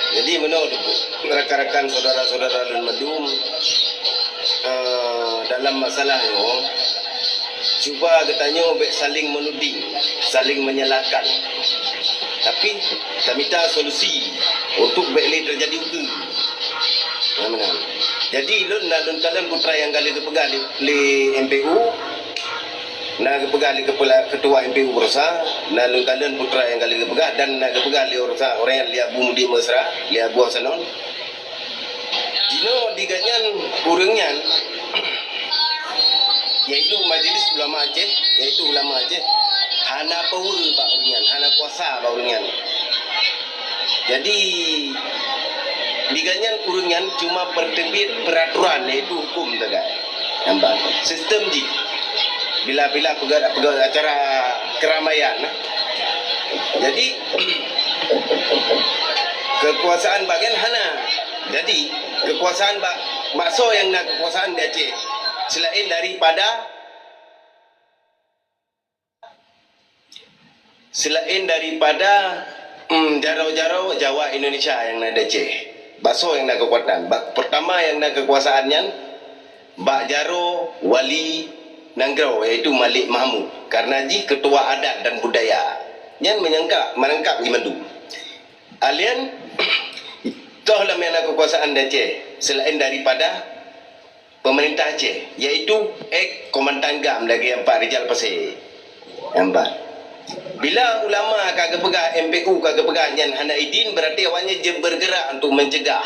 Jadi menurut rakan-rakan saudara-saudara dan medum dalam masalah itu, cuba katanya saling menuding, saling menyalahkan. Tapi kita minta solusi untuk boleh terjadi itu. Mana? Jadi lun kalian putra yang kali kepegang di MPU, nak kepegang kepala ketua MPU Berusaha, nak lun kalian putra yang kali kepegang dan nak kepegang di Berusaha orang yang lihat Bumudi Mesra, lihat buah sanon. Jino diganyan kurangnya, yaitu Majlis Ulama Aceh, yaitu Ulama Aceh, hana power pak uringan, hana kuasa pak uringan. Jadi diganyan kurungan cuma pertebit peraturan iaitu hukum tegak. Nampak? Sistem ji. Bila-bila pegawai acara keramaian. Jadi kekuasaan bagian hana. Jadi kekuasaan makso yang nak kekuasaan di Aceh selain daripada jarau-jarau Jawa Indonesia yang ada Aceh. Baso yang nak kekuatan. Pertama yang nak kekuasaannya Bak Jaro Wali Nanggau iaitu Malik Mahmud. Karena ji ketua adat dan budaya. Yang menangkap Gimandu. Alian toh lah yang nak kekuasaan di Aceh selain daripada pemerintah Aceh iaitu Komandan Gam lagi yang Pak Rizal Pasir. Nampak? Bila ulama kagak pegang MPU kagak pegang yang hana idin berarti awalnya je bergerak untuk mencegah.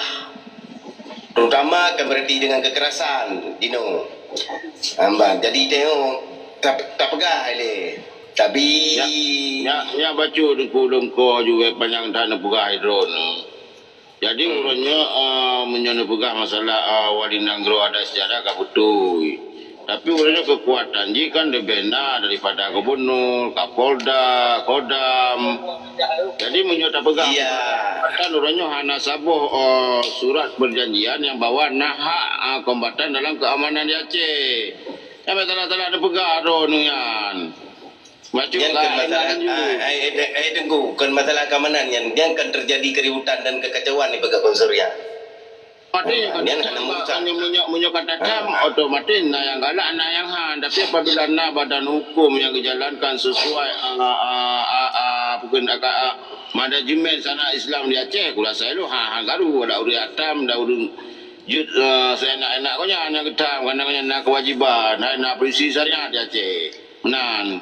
Terutama akan berarti dengan kekerasan dino. Ambang jadi tengok tak pegang ile. Tapi ya baca dengko juga panjang dana pegang hidron. Jadi urangnya menyana pegang masalah wali nanggro ada sejarah kak betul. Tapi urangnya kekuatan ji kan lebih benar daripada gubernur, Kapolda, Kodam. Jadi menyota pegang. iya. Kan urangnya hana sabuh surat perjanjian yang bawa hak kombatan dalam keamanan di Aceh. Yang betul-betul ada pegang ronuyan. Macam yang kan masalah tunggu kan masalah keamanan yang kan terjadi keributan dan kekacauan di pegang konsorsium. Mati hanya katakan otomatis na yang galak na yang han. Tapi apabila na badan hukum yang dijalankan sesuai bukan manajemen sana Islam di Aceh, kula saya lu garu ada uri atam, ada uri jut seenak-enak ko nya yang ketam kadang-kadang na kewajiban, na polisi syariah di Aceh. Menan.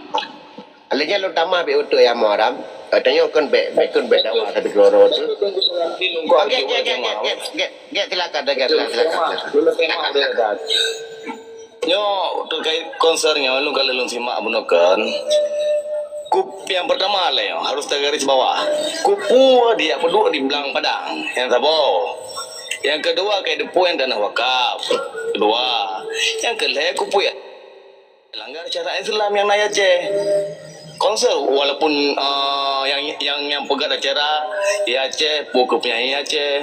Alanya lo tamah be utuh yang muaram. Katanya kan be dawa tapi keloro tu. Get silakan. Nyo terkait konsernya lu kalau lu simak bunukan. Kup yang pertama le harus tergaris bawah. Kupu dia peduk di belang padang. Yang tabo. Yang kedua kayak depo yang tanah wakaf. Kedua. Yang kelima kupu ya langgar syariat Islam yang naik Aceh. Konser walaupun yang pegat acara di Aceh, pokok penyanyi Aceh,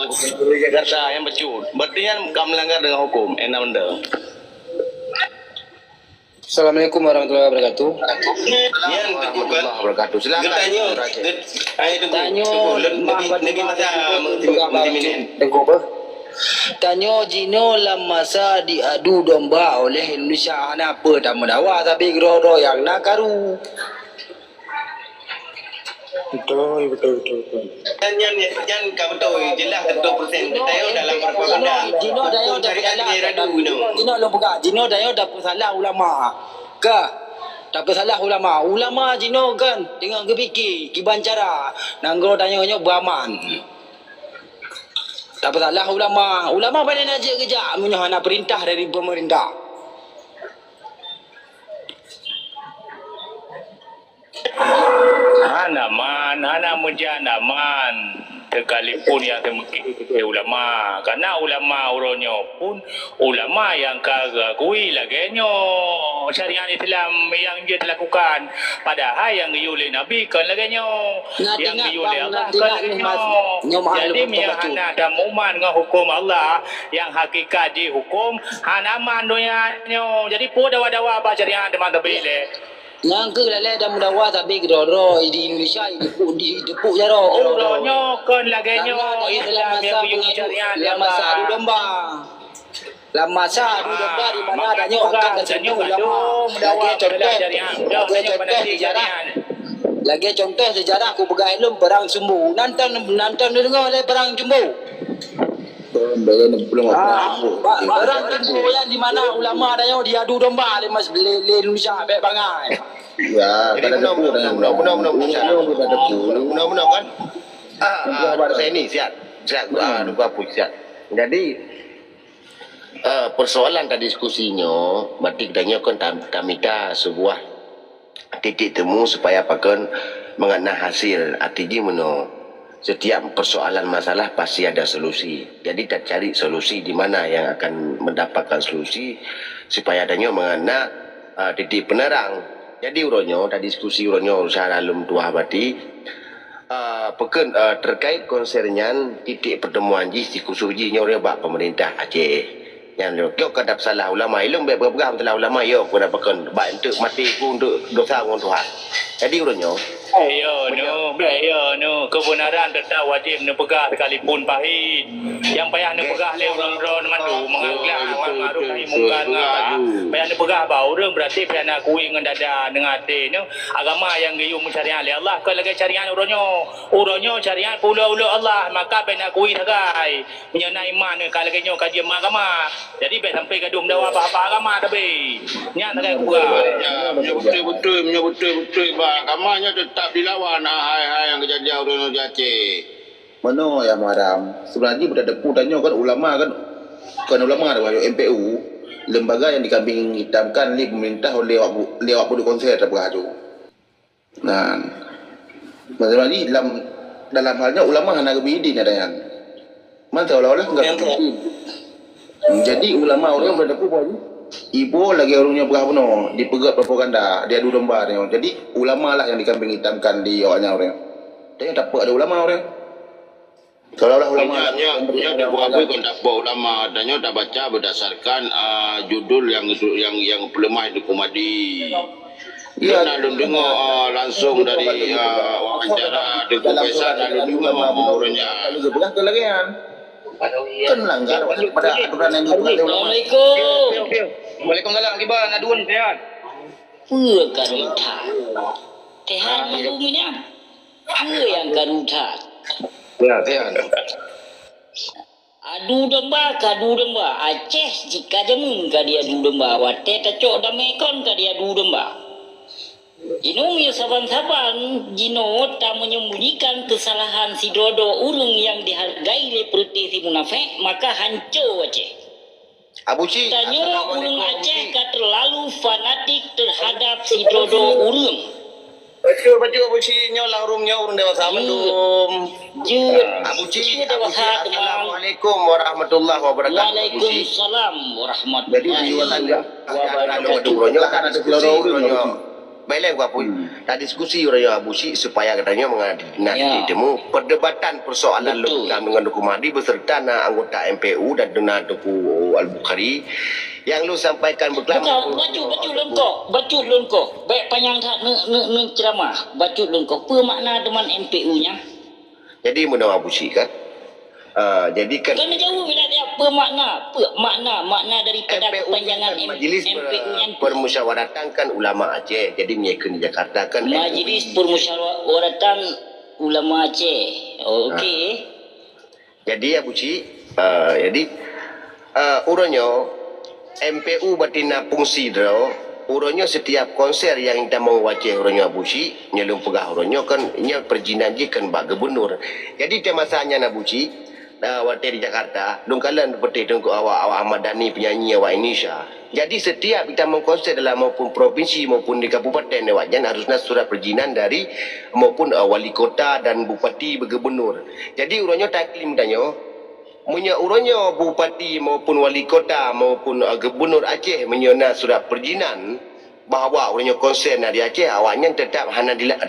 pokok Jakarta yang becut. Berarti yang melanggar dengan hukum. Enak benda. Assalamualaikum warahmatullahi wabarakatuh. Yang terbuka Wabarakatuh. Silakan. Tanya Tanya Jino dalam masa diadu domba oleh Indonesia apa tak mendawa tapi gerodo yang nak karu. Betul. Jangan kau betul jelas ketua persen tayo dalam propaganda. Jino dayo dah salah. Jino lo pegang. Jino dayo dah salah ulama. Ke? Tak salah ulama. Ulama Jino kan dengan kepikir kiban cara nanggro tanya beraman. Tak salah ulama. Ulama pandai nak kerja menyahana perintah dari pemerintah. Hana mujanaman sekalipun yang ulama karena ulama uronyo pun ulama yang kagakui lagenyo syariat Islam yang dia lakukan padahal yang diulih Nabi kan lagenyo yang diulih Allah kan lagenyo jadi hana damuman dengan hukum Allah yang hakikat di hukum hana man dunia nyo jadi pu dawa-dawa apa syariat teman-teman Yang ke lele dah mudawa tapi kedoro di Indonesia di depuk jaro. Uronyo kan lagenyo Islam yang biung syariat dalam masa adu domba. Dalam masa adu domba di mana adanya akan tersenyum ulama. Lagi contoh sejarah aku pegang ilmu perang Sumbu. Nonton dengar oleh perang Sumbu. Belum Perang Sumbu yang di mana ulama adanya diadu domba di Indonesia baik bangai. Ya, Jadi benar-benar kan? Saya ni siap lupa apa siap. Jadi persoalan tadi diskusinya, berarti katanya kan tamita sebuah titik temu supaya pakan mengenai hasil. Artinya mana setiap persoalan masalah pasti ada solusi. Jadi kita cari solusi di mana yang akan mendapatkan solusi supaya adanya mengenai titik penerang. Jadi uronyo, tadi diskusi uronyo usaha dalam tua berarti terkait konsernya titik pertemuan diskusi nyornya bak pemerintah Aceh. Yang kau kadap salah ulama ilmu baik berpegang salah ulama yo kau dah pakai bak untuk mati ku untuk dosa dengan Tuhan. Jadi uronyo Ayo no kebenaran tetap wajib ne pegah sekalipun pahit. Yang payah ne pegah le orang-orang mandu mengaglak ma'ruf nahi mungkar payah ne pegah ba orang berarti payah nak kuih dengan dada dengan hati no agama yang giyu syariat le Allah ke lagi syariat uronyo syariat pulau Allah maka payah nak kuih tagai menyenai iman ne kalau lagi nyo kajian agama. Jadi payah sampai gaduh dawa apa agama tapi nya tagai pegah. Betul bang. Agamanya tetap dilawan hai yang kejadian orang di Aceh. Mana yang Muharram? Sebenarnya pada depu tanya kan ulama kan ulama ada MPU, lembaga yang dikambing hitamkan ni pemerintah oleh awak pun konser terperah tu. Nah, sebenarnya dalam halnya ulama hanya kebidin ada yang mana seolah-olah enggak kebidin. Jadi ulama orang pada depu pun ibu lagi orangnya berah penuh dipegat propaganda dia adu domba dia. Jadi ulama lah yang dikambing hitamkan di awaknya orang. Tanya tak apa ada ulama orang. Seolah-olah ulama nya apa kan tak apa ulama adanya tak baca berdasarkan judul yang pelemah itu kumadi. Ya, lalu dengar langsung dari wawancara Duku Faisal lalu dengar orangnya. Kalau sebelah ke lagi kan. Kan melanggar pada aturan yang dibuat oleh ulama. Assalamualaikum. Waalaikumsalam kibar adun sehat. Kan utah. Tehan maluminya. Yang kan utah. Ya, sehat. Adu domba Aceh jika jemun ka dia adu domba wate tacok damekon ka dia adu domba. Inung ya saban-saban jino tak menyembunyikan kesalahan si Dodo urung yang dihargai oleh politisi munafik maka hancur Aceh. Abu Cik. Tanya urung Aceh ka terlalu fanatik terhadap si Dodo urung. Betul Abu Cik nyolah urung dewasa mendum. Abu Cik, Assalamualaikum warahmatullahi wabarakatuh. Waalaikumsalam warahmatullahi wabarakatuh. Baiklah gua pun tak diskusi orang Abu Cik supaya katanya mengenai temu perdebatan persoalan logam dengan Duku Mahdi beserta anggota MPU dan dengan Duku Al-Bukhari yang lu sampaikan berkelama. Bacut lengkok. Baik panjang tak ceramah. Bacut lengkok. Apa makna teman MPU-nya? Jadi menurut Abu Cik kan? Jadi kan kena jauh bila dia apa makna daripada kepanjangan Majlis MPU-nya Permusyawaratan kan ulama Aceh. Jadi mereka di Jakarta kan Majlis Permusyawaratan Ulama Aceh. Okey. Jadi Abu Cik, uronyo MPU batina fungsi draw uronyo setiap konser yang kita mau wajah uronyo Abu Cik nyelum pegah uronyo kan nya perjinan je kan bak gubernur. Jadi tema masanya Abu Cik waktu di Jakarta dongkalan seperti dongku awak Ahmad Dhani penyanyi awak Indonesia. Jadi setiap kita mengkonser dalam maupun provinsi maupun di kabupaten wajan harusnya surat perizinan dari maupun wali kota dan bupati bergubernur. Jadi uronyo taklim danyo munya uronyo bupati maupun wali kota maupun gubernur Aceh menyona surat perizinan bahawa orangnya konsen di Aceh awaknya tetap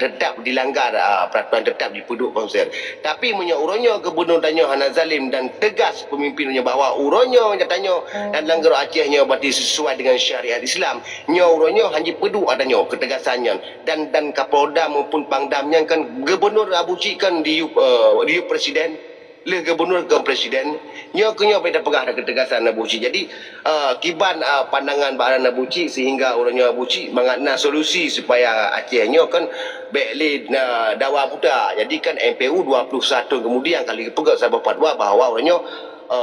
tetap dilanggar peraturan tetap di penduduk konsen. Tapi menyo orangnya gubernur tanya hana zalim dan tegas pemimpinnya bahawa orangnya tanya dan langgar Acehnya berarti sesuai dengan syariat Islam. Nyo orangnya hanya penduduk adanya ketegasannya dan Kapolda maupun Pangdamnya kan gubernur Abu Cik kan di presiden le gubernur ke presiden nyo beda pegah ada ketegasan Abu Cik. Jadi kiban pandangan baharan Abu Cik sehingga orangnya Abu Cik mengakna solusi supaya Aceh nyo kan bekli dawa buta. Jadi kan MPU 21 kemudian kali pegak sabah fatwa bahawa orangnya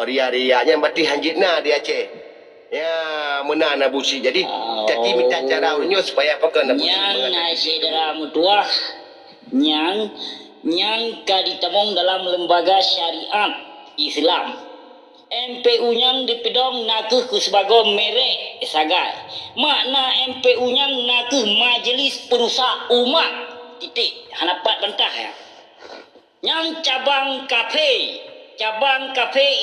ria-rianya berarti hanjitna di Aceh. Ya menan Abu Cik. Jadi minta cara orangnya supaya apa kan Abu Cik Nyang saudara mutua Nyang ditemung dalam lembaga syariat Islam. MPU nyang dipedong nakuh ku sebagai merek sagai. Makna MPU nyang nakuh Majlis Perusak Umat. Titik. Hanapat bantah ya. Nyang cabang kafe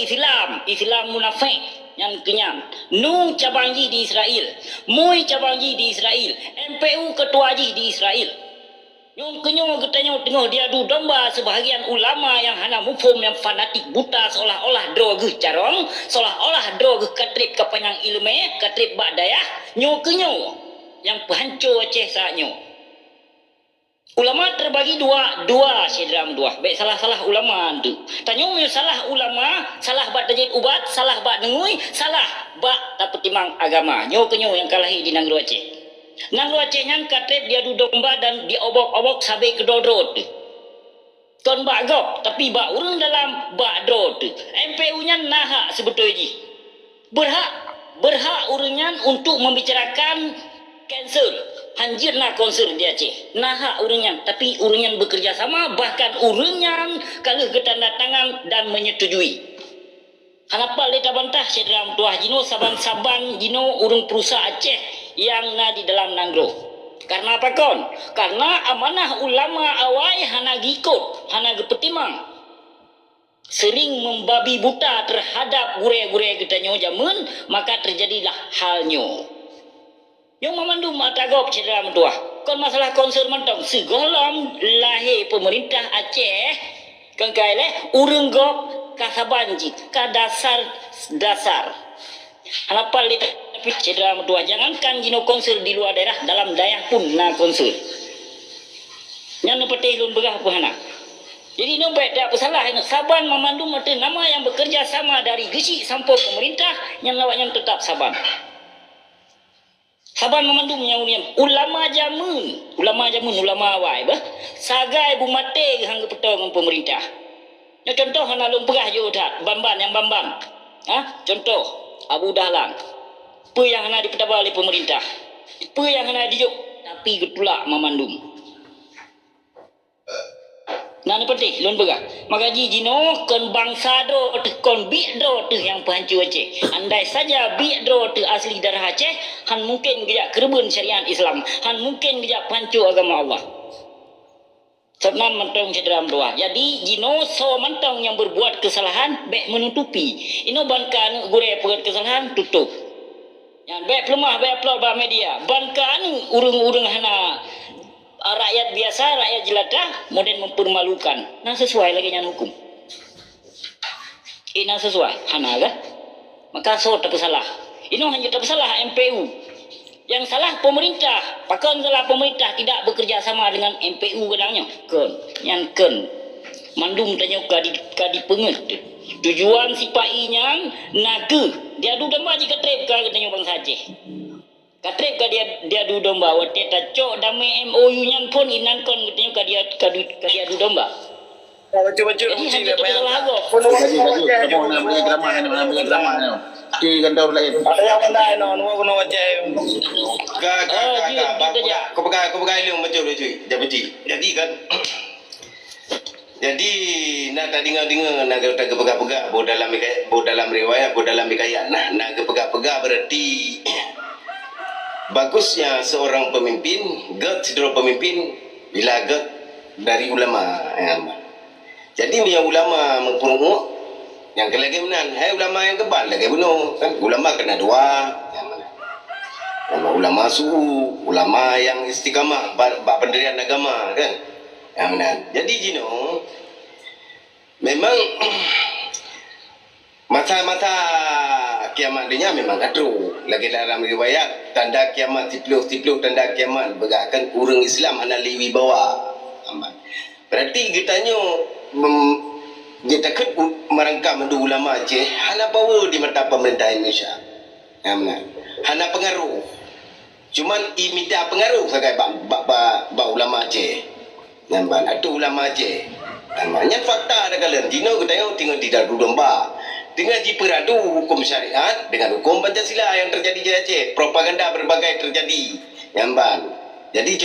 Islam munafik yang kenyang. Nu cabang ji di Israel. Mui cabang ji di Israel. MPU ketua ji di Israel. Yung kenyong ketanya tengok dia adu domba sebahagian ulama yang hana mufum yang fanatik buta seolah-olah droge carong, seolah-olah droge katrip kapanyang ilmu, katrip badayah, nyo kenyong yang penghancur Aceh saatnya. Ulama terbagi dua sedram dua. Baik salah-salah ulama tu. Tanya salah ulama, salah bak tajid ubat, salah bak nengui, salah bak tak petimang agama. Nyo kenyong yang kalahi di Nangro Aceh. Nangro Aceh nyan katrip dia adu domba dan diobok-obok sampai ke dodrot. Kon bak gop tapi bak urang dalam bak drot. MPU nyan nahak sebetulnya. Berhak urungan untuk membicarakan cancel. Hanjirna konser di Aceh. Nahak urungan tapi urungan bekerja sama bahkan urungan kalau ketanda tangan dan menyetujui. Kenapa leta bantah sedram tuah jino saban-saban jino urung perusahaan Aceh yang di dalam Nanggro. Karena apa kon? Karena amanah ulama awai hana gikut, hana gepetimang. Sering membabi buta terhadap gure-gure ketanya jamun, maka terjadilah halnya. Yang memandu mata gop sedram tuah. Kon masalah konser mentong segolam lahir pemerintah Aceh kengkai urung gop kasabanji ka dasar kenapa lita tapi cedera mutua jangankan jino konser di luar daerah dalam daerah pun na konser yang nepetih lun begah puhana. Jadi no baik tak salah ini saban memandu mata nama yang bekerja sama dari gesi sampai pemerintah yang lawaknya tetap saban memandu yang ulama jamun ulama awai bah sagai bumate hang petong pemerintah. Ya contoh hana lung pegah je udat Bamban contoh Abu Dahlan apa yang hana dipetaba oleh pemerintah apa yang hana dijuk tapi getulak memandum nana penting lung pegah maka jino kon bangsa do kon bi do tu yang penghancur Aceh andai saja bi do tu asli darah Aceh han mungkin gejak kerebun syariat Islam han mungkin gejak penghancur agama Allah. Sebab mentong cedera doa. Jadi jino so mentong yang berbuat kesalahan baik menutupi. Ino bankan gure buat kesalahan tutup. Yang baik pelemah baik upload bah media. Bankan urung-urung hana rakyat biasa, rakyat jelata modern mempermalukan. Nah sesuai lagi dengan hukum. Ina sesuai hana kan? Maka so tak salah. Ino hanya tak salah MPU. Yang salah pemerintah. Pakon salah pemerintah tidak bekerja sama dengan MPU kadangnya. Yang mandum tanya kadi penget. Tujuan si painya naga. Dia adu domba jika trip ka katanya bangsa Aceh. Katrip ka dia adu domba. Wate tacok damai MOU nyan pun inan kon katanya ka dia adu domba. Baca-baca Jadi hanya tak salah agak. Namanya drama ni. Okey kan tahu lain. Ada yang pandai no kono Aceh. Kau pegang ilmu betul cuy. Jadi kan jadi nak tak dengar nak tak pegang bo dalam riwayat bo dalam hikayat nak pegang berarti bagusnya seorang pemimpin cedera pemimpin bila dari ulama jadi yang ulama mengpromok yang kelagi menan ulama yang kebal lagi bunuh kan ulama kena dua ulama suhu, ulama yang istiqamah bak pendirian agama kan. Jadi Jino memang masa-masa kiamat dunia memang katru lagi dalam riwayat tanda kiamat tipluh tanda kiamat begakkan urang Islam hana liwi bawa. Berarti kitanya kita kan merangkam mendu ulama je hana power di mata pemerintah Indonesia. Hana pengaruh. Cuman imita pengaruh sebagai ba ulama je. Nampak itu ulama je. Namanya fakta ada kalian Dino kita tengok tidak domba. Dengan diperadu hukum syariat dengan hukum Pancasila yang terjadi di Aceh, propaganda berbagai terjadi. Nampak. Jadi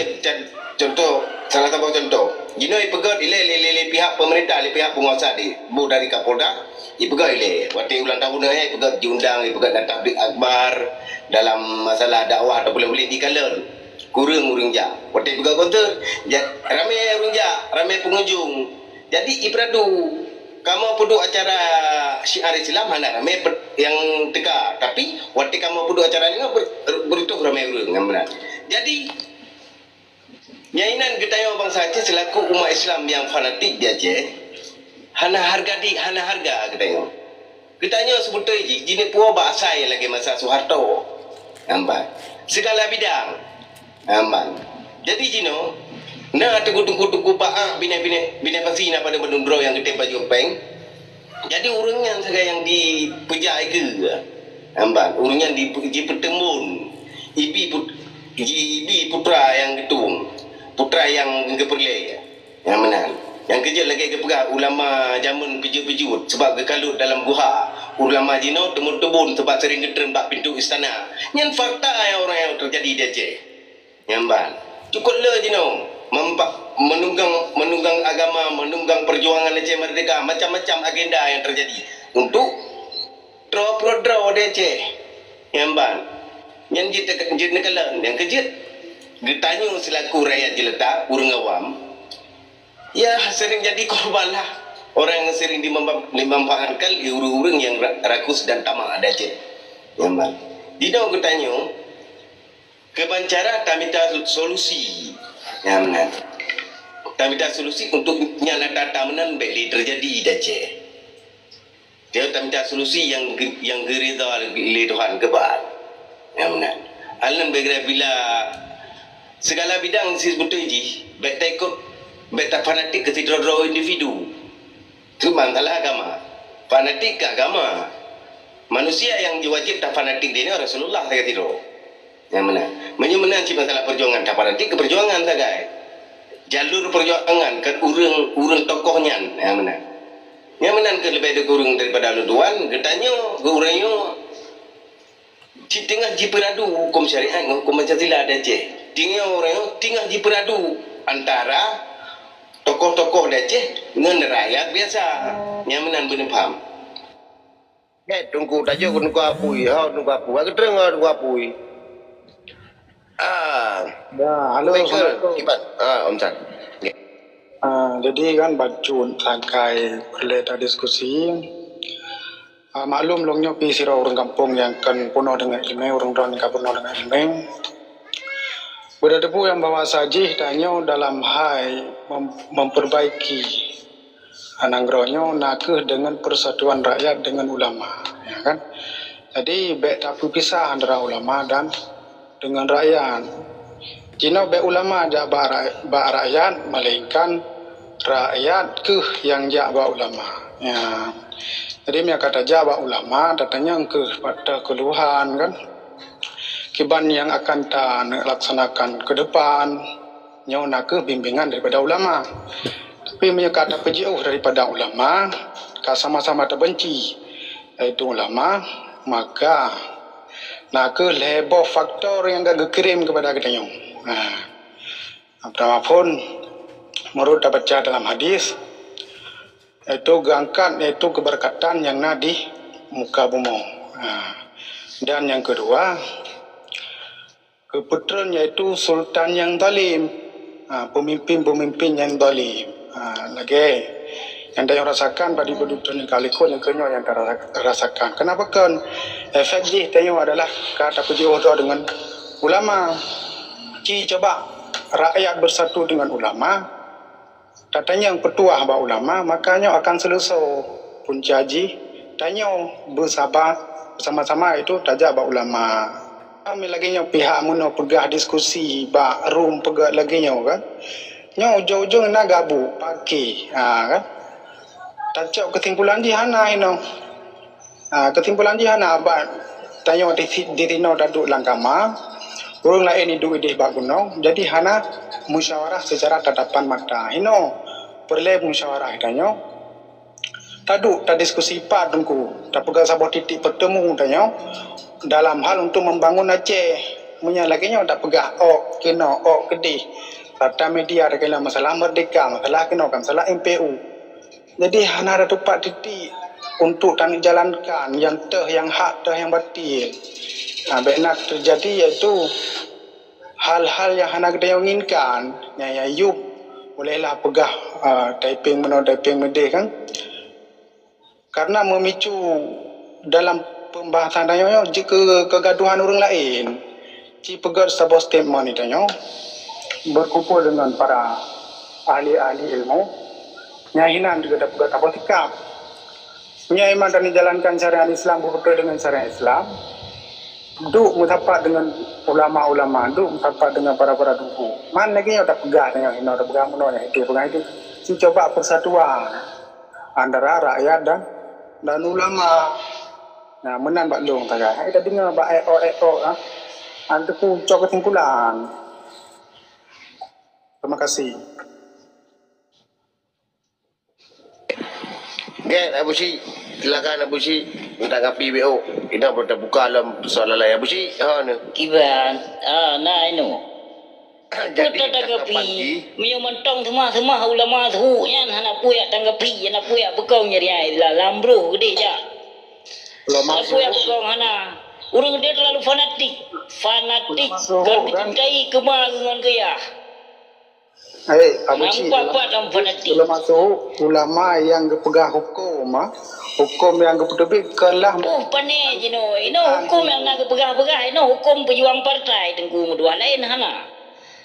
contoh salah satu contoh. Dino ipegot ile pihak pemerintah, pihak penguasa di bu dari Kapolda, ipegot ile. Waktu ulang tahun ni ipegot diundang, ipegot datang tabligh akbar dalam masalah dakwah tak boleh dikaler. Kurang urang ja. Waktu ipegot konter, ramai urang ja, ramai pengunjung. Jadi iperadu kamu puduk acara syiar Islam hana ramai yang teka, tapi waktu kamu puduk acara ni berutuh ramai orang. Jadi nyainan kita yang bangsa Aceh selaku umat Islam yang fanatik di Aceh hana harga kita yang kita yang sebutnya jenis puas bahasa lagi masa Soeharto. Nampak segala bidang. Nampak. Jadi Jino nah tunggu pak bina pasti nak pada bendundro yang kita baju peng. Jadi urangnya saja yang dipejai ke. Nampak urangnya dipertemun. Ibi putra yang getung. Putra yang keperleh. Yang menang. Yang kerja lagi kepegah ulama zaman pejut-pejut sebab kekalut dalam guha. Ulama Jino tebun sebab sering geterem bak pintu istana. Yang fakta yang orang yang terjadi di Aceh. Nampak. Cukup le Jino. Menunggang agama, menunggang perjuangan Aceh Merdeka, macam-macam agenda yang terjadi untuk draw di Aceh. Nampak. Yang kita nekalan, yang kejut ditanya selaku rakyat jelata, orang awam, ya sering jadi korban lah. Orang yang sering dimanfaatkan orang yang rakus dan tamak ada Aceh. Nampak. Dino aku tanya, kebancara tak minta solusi. Ya benar. Tak minta solusi untuk nyala data menan beli terjadi di Aceh. Dia tak minta solusi yang gerida oleh Tuhan kebal. Ya benar. Alam bergerak bila segala bidang disebut ini, beta ikut beta fanatik ketidakro individu. Itu masalah agama. Fanatik ke agama. Manusia yang diwajib tak fanatik dia ni Rasulullah saya tidur. Yang mana? Menyemenang masalah perjuangan tak fanatik ke perjuangan saja. Jalur perjuangan ke urang tokohnya yang mana? Yang mana ke lebih ada kurang daripada luduan, getanya ke urangnya tengah jiperadu hukum syariat dengan hukum Pancasila ada Aceh. Tengah orangnya tengah jiperadu antara tokoh-tokoh di Aceh dengan rakyat biasa. Yang mana benar faham? Tunggu tajuk nunggu apui, nunggu apu. Aku dengar nunggu apui. Halo Iban. Om San. Jadi kan bacun tangkai berleda diskusi. Maklum longnya pi sira orang kampung yang kan penuh dengan ilmu, orang orang yang penuh dengan ilmu. Berdebu yang bawa saji tanya dalam hal memperbaiki anangronyo nakeh dengan persatuan rakyat dengan ulama, ya kan? Jadi baik tak pisah antara ulama dan dengan rakyat. Jino baik ulama jak ba rakyat, melainkan rakyat ke yang jak ba ulama. Ya. Jadi mereka kata jawab ulama datanya ke pada keluhan kan kiban yang akan tak laksanakan ke depan nyona ke bimbingan daripada ulama. Tapi mereka kata jauh daripada ulama sama-sama terbenci iaitu ulama, maka nak ke lebo faktor yang gak kirim kepada kita nyong. Pertama pun menurut baca dalam hadis itu gangkat yaitu keberkatan yang ada di muka bumi. Dan yang kedua keputran yaitu sultan yang zalim, pemimpin-pemimpin yang zalim. Lagi yang dia rasakan pada penduduk kaliko yang kenyo yang rasakan. Kenapa kan efek ni tengok adalah kata pejuang dengan ulama. Coba rakyat bersatu dengan ulama. Katanya yang petuah ba ulama, makanya akan selesai punca haji. Tanya bersabar bersama-sama itu tajak ba ulama. Kami lagi nya pihak muno pegah diskusi ba room pegah lagi nya kan. Nya ujung-ujung na gabu pagi. Kan. Tajak kesimpulan di hana ino. Kesimpulan di hana ba tanya di tino daduk langkama. Orang lain hidup di bak gunung. Jadi hana musyawarah secara tatapan mata. Ino perle musyawarah tanya. Taduk tak diskusi pat dengku. Tak pegang sebuah titik bertemu tanya. Dalam hal untuk membangun Aceh. Punya lagi nya tak pegang kena kedih. Rata media ada kena masalah merdeka, masalah kena masalah MPU. Jadi hana ada tempat titik untuk tani jalankan yang yang hak yang batil. Benar terjadi iaitu hal-hal yang hana kita inginkan. Yang Ayub bolehlah pegah Taiping menolak Taiping medih kan. Karena memicu dalam pembahasan tanya jika kegaduhan orang lain. Ci pegat sebuah statement ni tanya berkumpul dengan para ahli-ahli ilmu. Nyahinan juga dapat pegat apa sikap. Punya iman dan dijalankan syariat Islam berbeda dengan syariat Islam. Duk mutapak dengan ulama-ulama, duk mutapak dengan para-para duku. Man lagi yang tak pegang dengan ino, tak pegang menolak itu, pegang itu. Si coba persatuan antara rakyat dan ulama. Nah, menan bak long tagay. Hai dah dengar bak Anda ku cok kesimpulan. Terima kasih. Okay, Abu Syih. Silakan Abu Syih menanggapi BO. Kita boleh buka dalam soalan lain. Abu Syih, Kiban, nah ino. Kita tanggapi, minyak mentong semua ulama tu, yang anak puyak tanggapi, anak puyak bekau nyari air dalam bro, gede je. Anak puyak bekau hana, orang dia terlalu fanatik, kan dicintai kemalangan kaya. Abu Syih, nampak dalam fanatik. Belum masuk ulama yang pegang hukum, hukum yang bertebik kalah. Pandai je no, hukum yang nak pegang-pegang, hukum pejuang partai tengku dua lain hana.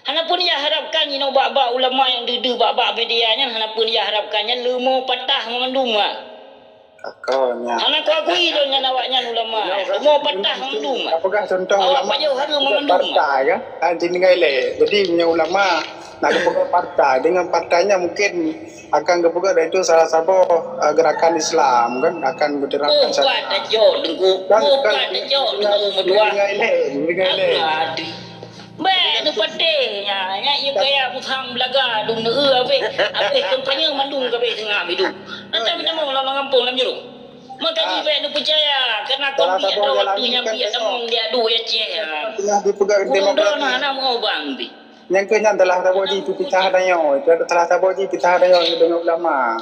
Hana pun dia harapkan bak-bak ulama yang dudu bak-bak medianya, hana pun dia harapkannya lemo patah memandung Akalnya. Hana kau akui dong yang awaknya ulama. Lemo patah memandung Apakah contoh ulama jauh harus memandung partai kan? Anti nilai. Jadi punya ulama nak kepegang partai, dengan partainya mungkin akan kepegang itu salah satu gerakan Islam kan, akan berderapkan syariat. Buat aja dengku, buat aja dengku medua. Dengan Baik tu patihnya, ia kaya musang belaga dung apa kampanye mandung ke tengah itu. Nanti kita mau lalang kampung lam jero. Maka ni baik tu percaya kerana kau biar ada waktunya biar temung dia ya ceh. Tengah dipegang demokrasi. Mana mau bang bi. Yang kena telah taboji pipitah danyo, telah taboji pipitah danyo dengan ulama.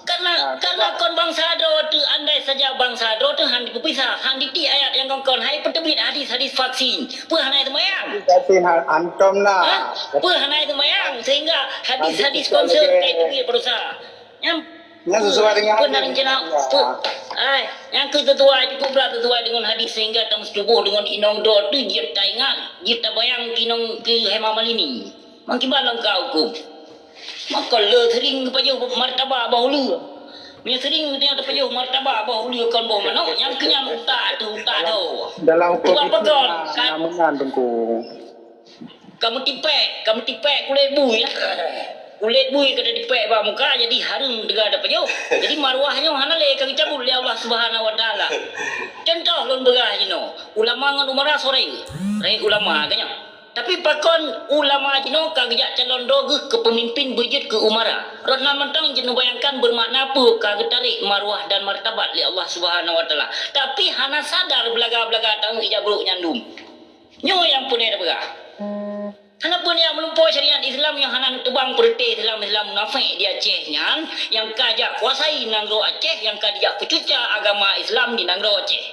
Karena kon bangsa do tu andai saja bangsa do tu handi berpisah handi ti ayat yang kon hai peterbit hadis vaksin pu hanai semayang vaksin antom lah pu hanai semayang sehingga hadis konser terbit berusaha yang sesuai dengan benar rencana yang ketentuan cukup berat sesuai dengan hadis sehingga tam setubuh dengan inong do tu dia taingan dia bayang inong ke hemamal ini makin balang kau hukum maka le sering kepada martabak bahulu. Dia sering dia kepada martabak bahulu kan boh mana yang kenyang tak tu. Dalam hukum itu namungan tengku. Kamu tipek kulit bui ya. Kulit bui kada dipek ba muka jadi harum dengan ada pejo. Jadi marwahnya hana le kang cabut oleh Allah Subhanahu wa taala. Contoh lon begah jino. Ulama ngan umara sore. Rai ulama kanya. Tapi pakon ulama jino kagak calon doge ke pemimpin bejit ke umara. Rona mentang jino bayangkan bermakna apa kagak tarik marwah dan martabat li Allah Subhanahu wa taala. Tapi hana sadar belaga-belaga tang ijabruk nyandum. Nyo yang punya berah. Hana pun yang melumpur syariat Islam yang hana tebang perti Islam munafik di Aceh yang kajak kuasai nangro Aceh yang kajak pecuca agama Islam di nangro Aceh.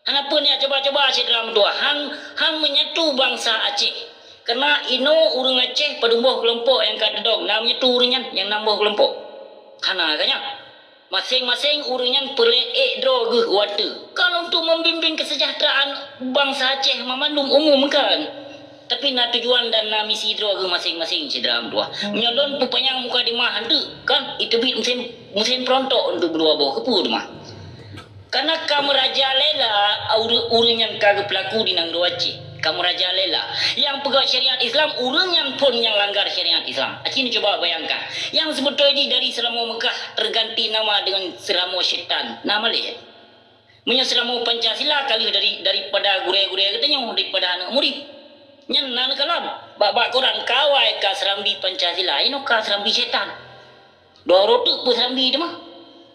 Hana pun yang coba-coba Aceh dalam dua hang menyatu bangsa Aceh. Karena urang Aceh padumbuh kelompok yang kadedong namanya tu urangnya yang nambah kelompok. Hana kanya. Masing-masing urunyan perek droga water. Kalau untuk membimbing kesejahteraan bangsa Aceh memandum umum kan. Tapi na tujuan dan na misi droga masing-masing cedera dua. Menyodon pupanyang muka di mah tu kan itu bit mesin perontok untuk dua bawah kepu tu mah. Karena kamu raja lela urunyan kagak pelaku di nang Aceh. Kamu raja lela yang pegang syariat Islam urunyan pun yang langgar syariat Islam. Aceh coba bayangkan. Yang sebetulnya dari Selama Mekah terganti nama dengan Selama Syaitan. Nama dia. Punya Selama Pancasila kali daripada gure-gure katanya daripada anak murid. Nyan nan kalam bak Quran kawai ka serambi Pancasila ino ka serambi Syaitan. Dua rotuk pun serambi dia mah.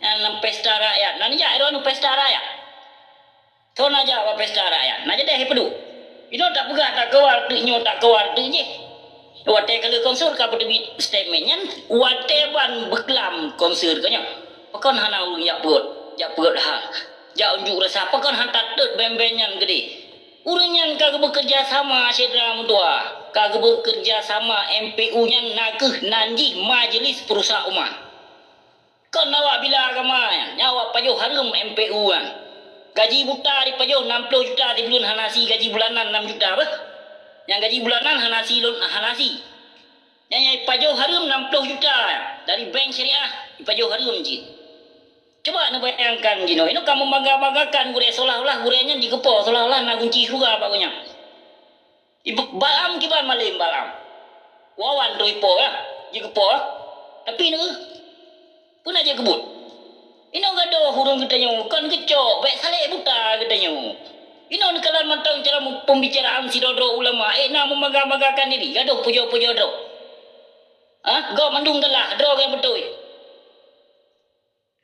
Yang pesta rakyat. Nan ja ero pesta rakyat. Tuh naja apa pesta rakyat. Naja deh pedu. Ino tak pegah tak kewar tu nyo tak kewar tu je. Wate kalau konsul ka berdebit statement nyan wate ban beklam konsul kanya. Pakon hana urang ya perut ha. Ja unjuk rasa pakon hantar tut bembenyan gede. Urang yang kagak bekerja sama sedra mutua. Kagak bekerja sama MPU nyan nakeh nanji Majelis Perusahaan Umah. Kon awak bila agama nyawa pajuh harum MPU kan. Gaji buta di pajuh 60 juta di bulan hanasi gaji bulanan 6 juta apa? Yang gaji bulanan hanasi. Yang pajuh harum 60 juta dari bank syariah di pajuh harum jin. Coba nak bayangkan gino, ini kamu bangga-banggakan gure seolah-olah gurenya dikepo seolah-olah nak kunci surga pokoknya. Ibu balam kiban malim balam. Wawan tu ipo ya, dikepo. Tapi ni pun aja kebut. Ino gado hurung katanya, kan kecok, baik saleh buta katanya. Ino kalau mantau cara pembicaraan si dodro ulama, nak membangga-banggakan diri, gado pujo-pujo dro. Gak mandung telah, dro yang betul.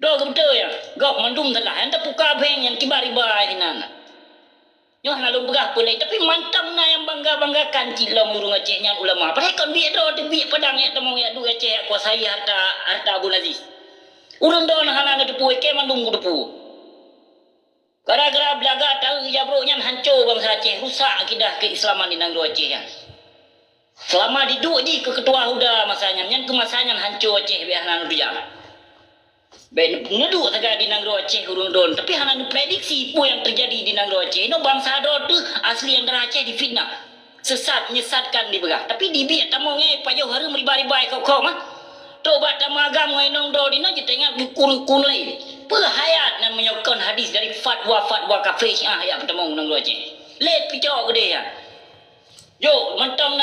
Dro yang betul ya, gak mandung telah, anda puka beng yang kibar-ibar hinan. Nyoh lalu begah pulai, tapi mantap na yang bangga-banggakan cila murung Acehnya ulama. Padahal kan biar dro, biar pedang ya temung ya dua Aceh kuasai harta Abu Aziz. Urang don hana depu ke mandung depu. Gara-gara belaga tahu jabroknya hancur bangsa Aceh, rusak akidah keislaman di Nangro Aceh kan. Selama diduk di ke ketua huda masanya, nyan kemasannya hancur Aceh biar hana bijak. Ben ngeduk saja di Nangro Aceh urang don, tapi hana prediksi apa yang terjadi di Nangro Aceh. No bangsa do tu asli yang dari Aceh difitnah. Sesat menyesatkan di begah. Tapi di biak tamu ngai pajuh hari meribai-ribai kau mah. Tobat tamagam ngai nong do dina je tengah kun lain. Perhayat nan menyokon hadis dari fatwa kafir Syiah ya bertemu nang Aceh. Let picok gede ya. Yo mentang